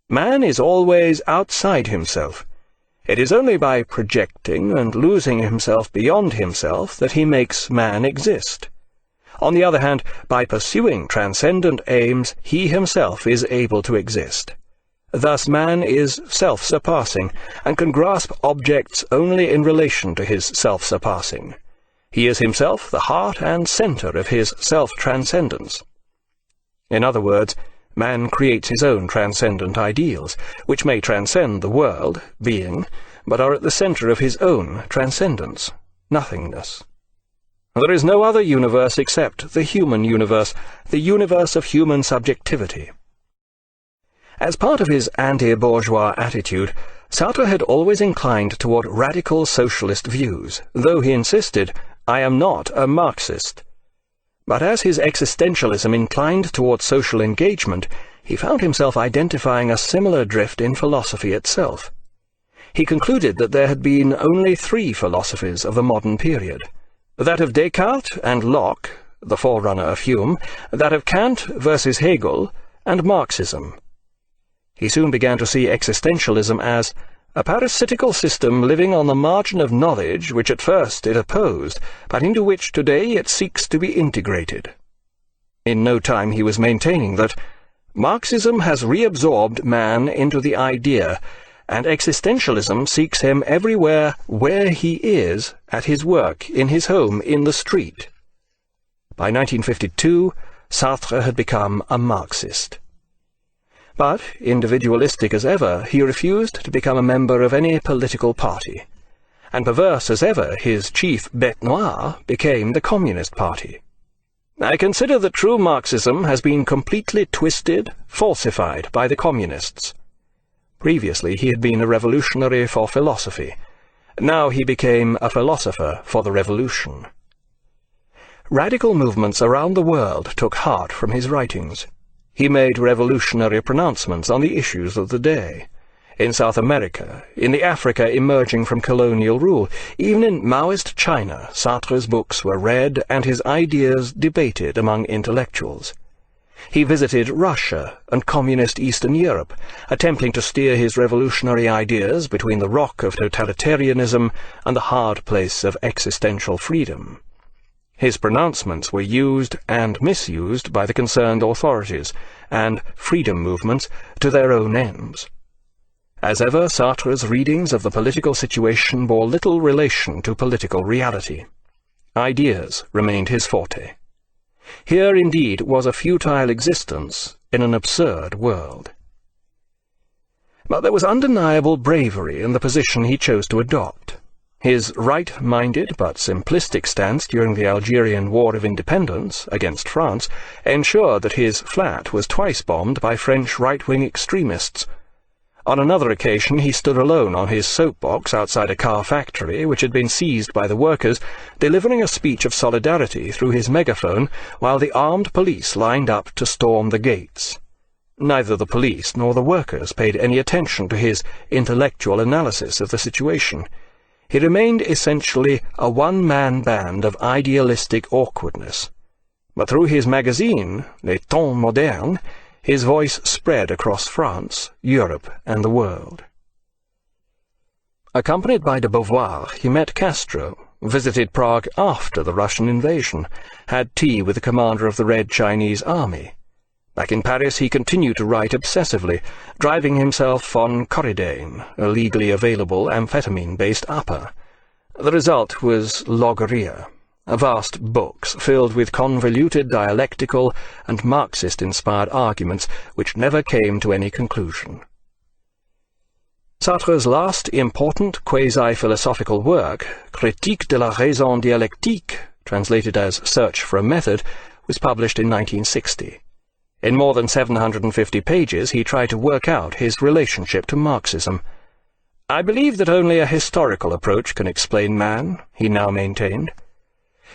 Man is always outside himself. It is only by projecting and losing himself beyond himself that he makes man exist. On the other hand, by pursuing transcendent aims, he himself is able to exist. Thus man is self-surpassing, and can grasp objects only in relation to his self-surpassing. He is himself the heart and centre of his self-transcendence. In other words, man creates his own transcendent ideals, which may transcend the world, being, but are at the centre of his own transcendence, nothingness. There is no other universe except the human universe, the universe of human subjectivity. As part of his anti-bourgeois attitude, Sartre had always inclined toward radical socialist views, though he insisted, "I am not a Marxist." But as his existentialism inclined toward social engagement, he found himself identifying a similar drift in philosophy itself. He concluded that there had been only three philosophies of the modern period: that of Descartes and Locke, the forerunner of Hume, that of Kant versus Hegel, and Marxism. He soon began to see existentialism as a parasitical system living on the margin of knowledge which at first it opposed, but into which today it seeks to be integrated. In no time he was maintaining that Marxism has reabsorbed man into the idea, and existentialism seeks him everywhere where he is, at his work, in his home, in the street. By 1952, Sartre had become a Marxist. But, individualistic as ever, he refused to become a member of any political party, and perverse as ever, his chief bête noire became the Communist Party. I consider that true Marxism has been completely twisted, falsified by the Communists. Previously he had been a revolutionary for philosophy. Now he became a philosopher for the revolution. Radical movements around the world took heart from his writings. He made revolutionary pronouncements on the issues of the day. In South America, in the Africa emerging from colonial rule, even in Maoist China, Sartre's books were read and his ideas debated among intellectuals. He visited Russia and communist Eastern Europe, attempting to steer his revolutionary ideas between the rock of totalitarianism and the hard place of existential freedom. His pronouncements were used and misused by the concerned authorities and freedom movements to their own ends. As ever, Sartre's readings of the political situation bore little relation to political reality. Ideas remained his forte. Here, indeed, was a futile existence in an absurd world. But there was undeniable bravery in the position he chose to adopt. His right-minded but simplistic stance during the Algerian War of Independence against France ensured that his flat was twice bombed by French right-wing extremists. On another occasion he stood alone on his soapbox outside a car factory which had been seized by the workers, delivering a speech of solidarity through his megaphone while the armed police lined up to storm the gates. Neither the police nor the workers paid any attention to his intellectual analysis of the situation. He remained essentially a one-man band of idealistic awkwardness. But through his magazine, Les Temps Modernes, his voice spread across France, Europe, and the world. Accompanied by de Beauvoir, he met Castro, visited Prague after the Russian invasion, had tea with the commander of the Red Chinese Army. Back in Paris he continued to write obsessively, driving himself on Coridane, a legally available amphetamine-based upper. The result was Logorrhea, vast books filled with convoluted dialectical and Marxist-inspired arguments which never came to any conclusion. Sartre's last important quasi-philosophical work, Critique de la raison dialectique, translated as Search for a Method, was published in 1960. In more than 750 pages he tried to work out his relationship to Marxism. "I believe that only a historical approach can explain man," he now maintained.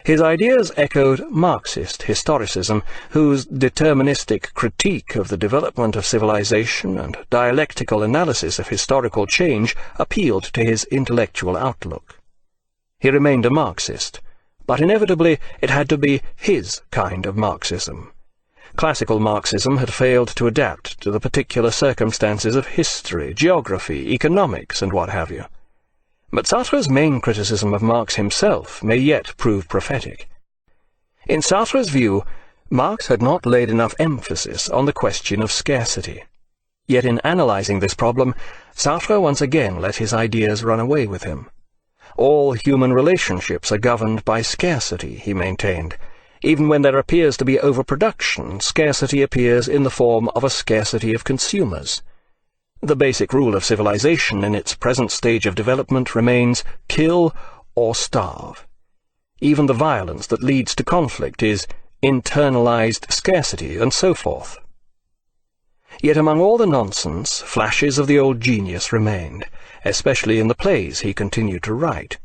His ideas echoed Marxist historicism, whose deterministic critique of the development of civilization and dialectical analysis of historical change appealed to his intellectual outlook. He remained a Marxist, but inevitably it had to be his kind of Marxism. Classical Marxism had failed to adapt to the particular circumstances of history, geography, economics, and what have you. But Sartre's main criticism of Marx himself may yet prove prophetic. In Sartre's view, Marx had not laid enough emphasis on the question of scarcity. Yet in analyzing this problem, Sartre once again let his ideas run away with him. All human relationships are governed by scarcity, he maintained. Even when there appears to be overproduction, scarcity appears in the form of a scarcity of consumers. The basic rule of civilization in its present stage of development remains kill or starve. Even the violence that leads to conflict is internalized scarcity, and so forth. Yet among all the nonsense, flashes of the old genius remained, especially in the plays he continued to write.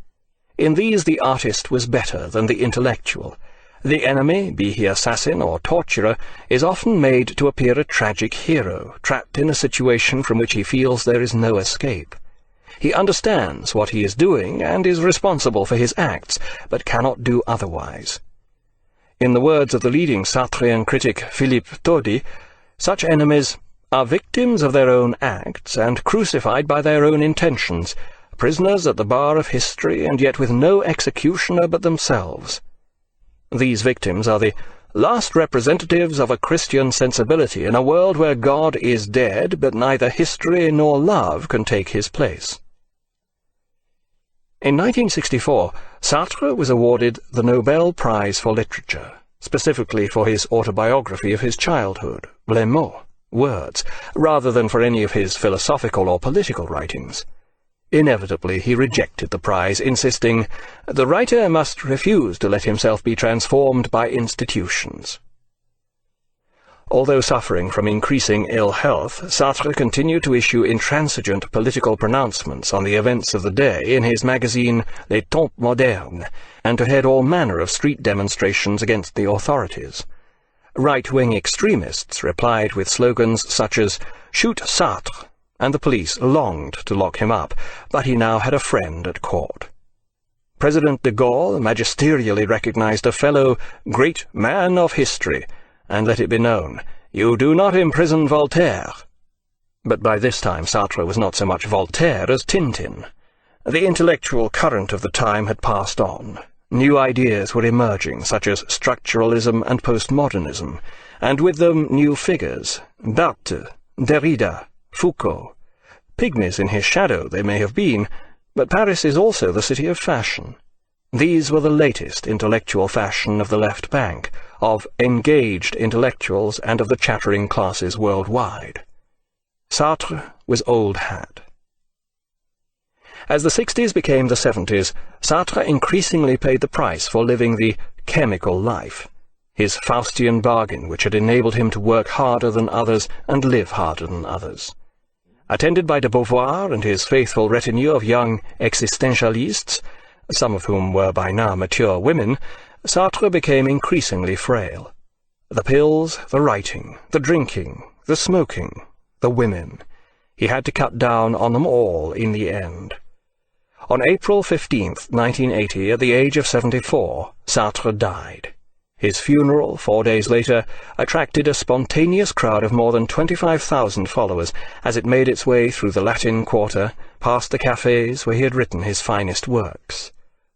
In these the artist was better than the intellectual. The enemy, be he assassin or torturer, is often made to appear a tragic hero, trapped in a situation from which he feels there is no escape. He understands what he is doing and is responsible for his acts, but cannot do otherwise. In the words of the leading Sartrean critic Philippe Todi, such enemies are victims of their own acts and crucified by their own intentions, prisoners at the bar of history and yet with no executioner but themselves. These victims are the last representatives of a Christian sensibility in a world where God is dead, but neither history nor love can take his place. In 1964, Sartre was awarded the Nobel Prize for Literature, specifically for his autobiography of his childhood, Les Mots, Words, rather than for any of his philosophical or political writings. Inevitably he rejected the prize, insisting, "The writer must refuse to let himself be transformed by institutions." Although suffering from increasing ill health, Sartre continued to issue intransigent political pronouncements on the events of the day in his magazine Les Temps Modernes, and to head all manner of street demonstrations against the authorities. Right-wing extremists replied with slogans such as "Shoot Sartre," and the police longed to lock him up, but he now had a friend at court. President de Gaulle magisterially recognized a fellow great man of history, and let it be known, "You do not imprison Voltaire." But by this time Sartre was not so much Voltaire as Tintin. The intellectual current of the time had passed on. New ideas were emerging, such as structuralism and postmodernism, and with them new figures, Sartre, Derrida, Foucault. Pygmies in his shadow they may have been, but Paris is also the city of fashion. These were the latest intellectual fashion of the left bank, of engaged intellectuals and of the chattering classes worldwide. Sartre was old hat. As the 60s became the 70s, Sartre increasingly paid the price for living the chemical life, his Faustian bargain which had enabled him to work harder than others and live harder than others. Attended by de Beauvoir and his faithful retinue of young existentialists, some of whom were by now mature women, Sartre became increasingly frail. The pills, the writing, the drinking, the smoking, the women. He had to cut down on them all in the end. On April 15th, 1980, at the age of 74, Sartre died. His funeral, 4 days later, attracted a spontaneous crowd of more than 25,000 followers as it made its way through the Latin Quarter, past the cafes where he had written his finest works.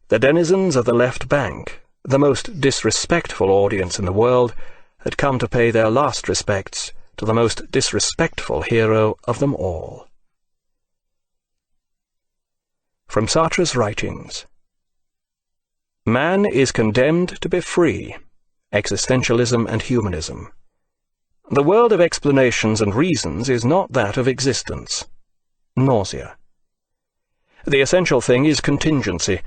The denizens of the left bank, the most disrespectful audience in the world, had come to pay their last respects to the most disrespectful hero of them all. From Sartre's writings. Man is condemned to be free. Existentialism and humanism. The world of explanations and reasons is not that of existence. Nausea. The essential thing is contingency.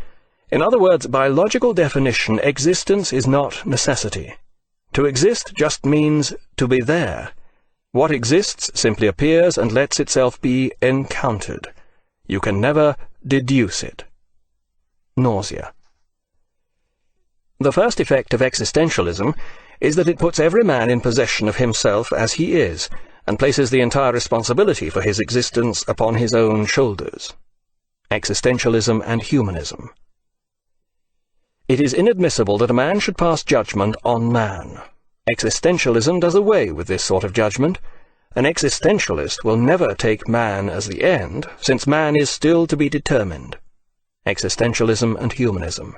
In other words, by logical definition, existence is not necessity. To exist just means to be there. What exists simply appears and lets itself be encountered. You can never deduce it. Nausea. The first effect of existentialism is that it puts every man in possession of himself as he is, and places the entire responsibility for his existence upon his own shoulders. Existentialism and humanism. It is inadmissible that a man should pass judgment on man. Existentialism does away with this sort of judgment. An existentialist will never take man as the end, since man is still to be determined. Existentialism and humanism.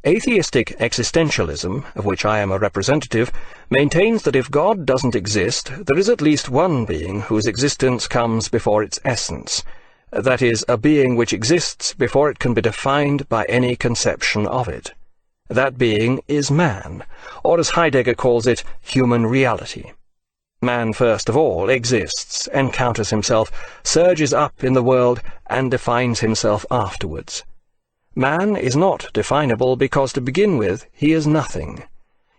Atheistic existentialism, of which I am a representative, maintains that if God doesn't exist, there is at least one being whose existence comes before its essence, that is, a being which exists before it can be defined by any conception of it. That being is man, or as Heidegger calls it, human reality. Man first of all exists, encounters himself, surges up in the world, and defines himself afterwards. Man is not definable because, to begin with, he is nothing.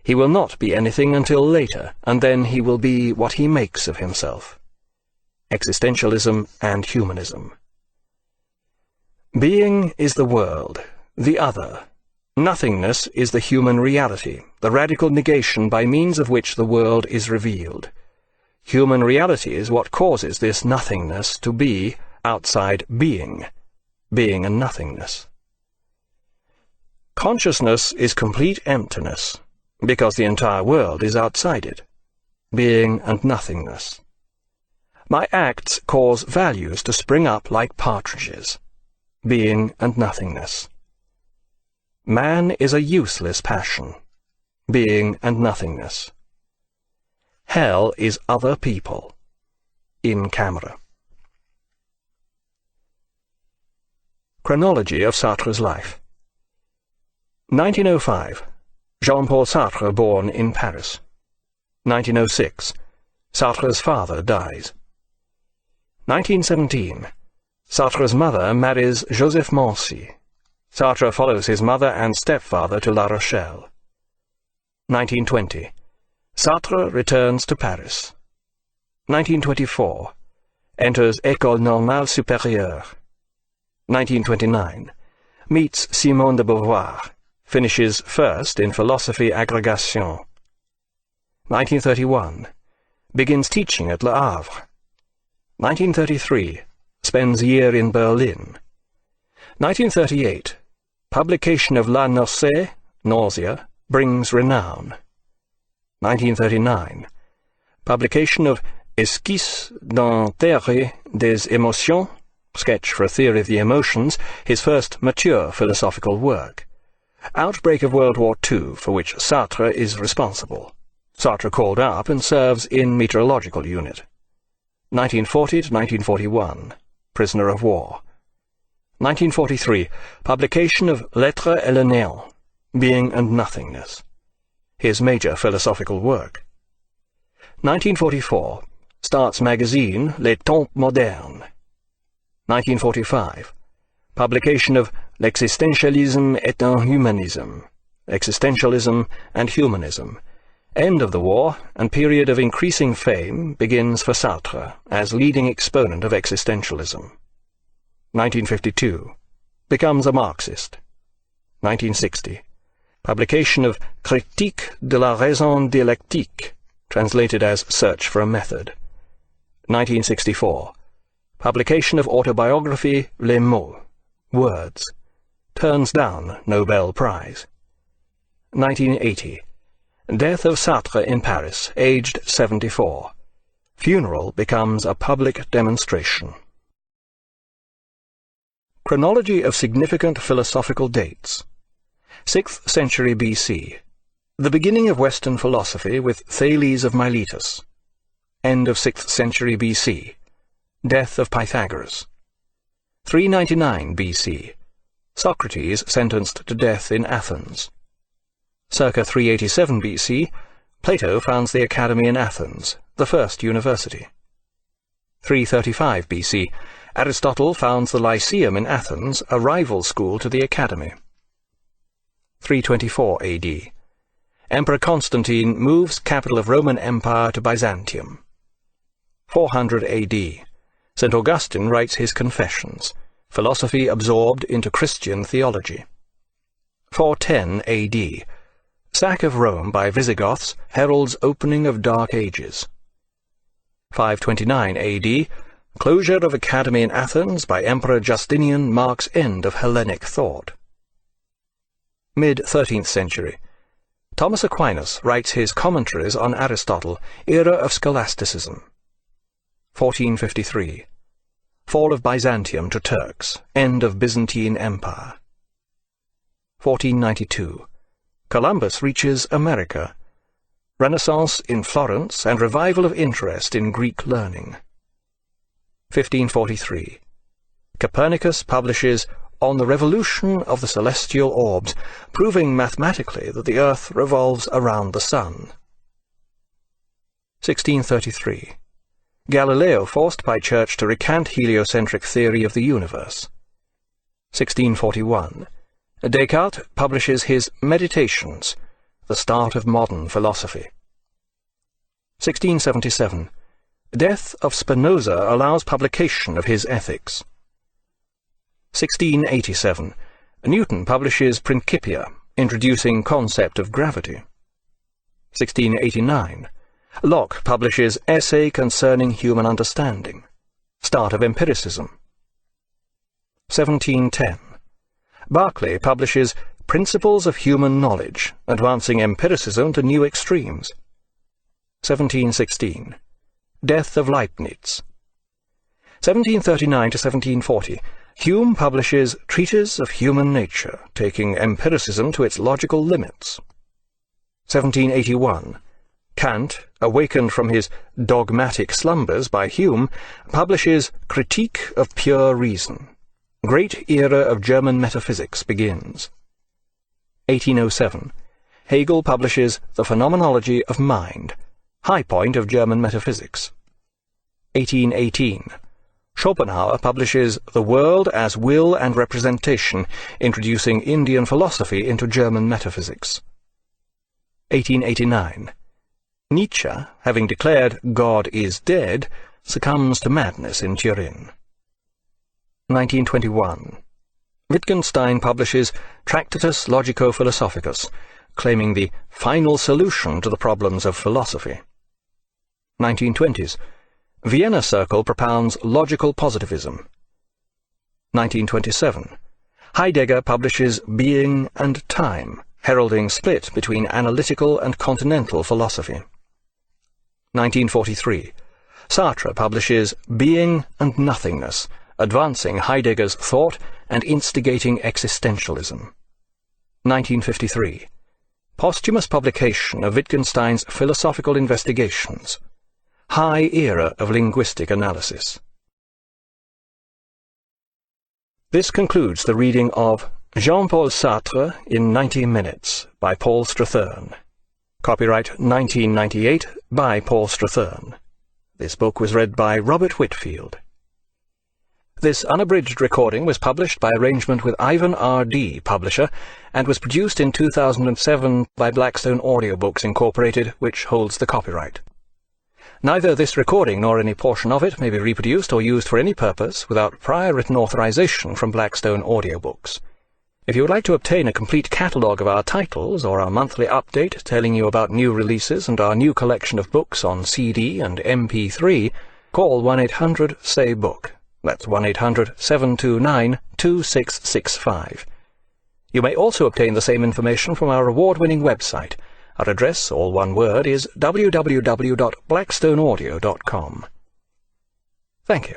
He will not be anything until later, and then he will be what he makes of himself. Existentialism and humanism. Being is the world, the other. Nothingness is the human reality, the radical negation by means of which the world is revealed. Human reality is what causes this nothingness to be outside being, being and nothingness. Consciousness is complete emptiness, because the entire world is outside it, being and nothingness. My acts cause values to spring up like partridges, being and nothingness. Man is a useless passion, being and nothingness. Hell is other people, in camera. Chronology of Sartre's life. 1905. Jean-Paul Sartre born in Paris. 1906. Sartre's father dies. 1917. Sartre's mother marries Joseph Mancy. Sartre follows his mother and stepfather to La Rochelle. 1920. Sartre returns to Paris. 1924. Enters École Normale Supérieure. 1929. Meets Simone de Beauvoir. Finishes first in philosophy agrégation. 1931. Begins teaching at Le Havre. 1933. Spends year in Berlin. 1938. Publication of La Nausée, Nausea, brings renown. 1939. Publication of Esquisse d'un théâtre des émotions, sketch for a theory of the emotions, his first mature philosophical work. Outbreak of World War II, for which Sartre is responsible. Sartre called up and serves in meteorological unit. 1940 to 1941. Prisoner of war. 1943. Publication of L'être et le néant, Being and Nothingness, his major philosophical work. 1944. Starts magazine Les Temps Modernes. 1945. Publication of L'existentialisme et un humanisme, Existentialism and Humanism. End of the war and period of increasing fame begins for Sartre as leading exponent of existentialism. 1952. Becomes a Marxist. 1960. Publication of Critique de la raison dialectique, translated as Search for a Method. 1964. Publication of autobiography Les mots, Words. Turns down Nobel Prize. 1980. Death of Sartre in Paris, aged 74. Funeral becomes a public demonstration. Chronology of significant philosophical dates. 6th century BC. The beginning of Western philosophy with Thales of Miletus. End of 6th century BC. Death of Pythagoras. 399 BC. Socrates sentenced to death in Athens. Circa 387 BC, Plato founds the Academy in Athens, the first university. 335 BC, Aristotle founds the Lyceum in Athens, a rival school to the Academy. 324 AD. Emperor Constantine moves capital of Roman Empire to Byzantium. 400 AD. St. Augustine writes his Confessions, philosophy absorbed into Christian theology. 410 AD. Sack of Rome by Visigoths heralds opening of Dark Ages. 529 AD. Closure of Academy in Athens by Emperor Justinian marks end of Hellenic thought. Mid-13th century. Thomas Aquinas writes his Commentaries on Aristotle, era of scholasticism. 1453. Fall of Byzantium to Turks, end of Byzantine Empire. 1492. Columbus reaches America. Renaissance in Florence and revival of interest in Greek learning. 1543. Copernicus publishes On the Revolution of the Celestial Orbs, proving mathematically that the Earth revolves around the Sun. 1633. Galileo forced by Church to recant heliocentric theory of the universe. 1641. Descartes publishes his Meditations, the start of modern philosophy. 1677. Death of Spinoza allows publication of his Ethics. 1687. Newton publishes Principia, introducing concept of gravity. 1689. Locke publishes Essay Concerning Human Understanding, start of empiricism. 1710. Berkeley publishes Principles of Human Knowledge, advancing empiricism to new extremes. 1716. Death of Leibniz. 1739 to 1740. Hume publishes Treatise of Human Nature, taking empiricism to its logical limits. 1781. Kant, awakened from his dogmatic slumbers by Hume, publishes Critique of Pure Reason. Great era of German metaphysics begins. 1807. Hegel publishes The Phenomenology of Mind, high point of German metaphysics. 1818. Schopenhauer publishes The World as Will and Representation, introducing Indian philosophy into German metaphysics. 1889. Nietzsche, having declared God is dead, succumbs to madness in Turin. 1921. Wittgenstein publishes Tractatus Logico-Philosophicus, claiming the final solution to the problems of philosophy. 1920s. Vienna Circle propounds logical positivism. 1927. Heidegger publishes Being and Time, heralding split between analytical and continental philosophy. 1943. Sartre publishes Being and Nothingness, advancing Heidegger's thought and instigating existentialism. 1953. Posthumous publication of Wittgenstein's Philosophical Investigations. High era of linguistic analysis. This concludes the reading of Jean-Paul Sartre in 90 Minutes by Paul Strathern. Copyright 1998 by Paul Strathern. This book was read by Robert Whitfield. This unabridged recording was published by arrangement with Ivan R.D., publisher, and was produced in 2007 by Blackstone Audiobooks Incorporated, which holds the copyright. Neither this recording nor any portion of it may be reproduced or used for any purpose without prior written authorization from Blackstone Audiobooks. If you would like to obtain a complete catalogue of our titles or our monthly update telling you about new releases and our new collection of books on CD and MP3, call 1-800-SAY-BOOK. That's 1-800-729-2665. You may also obtain the same information from our award-winning website. Our address, all one word, is www.blackstoneaudio.com. Thank you.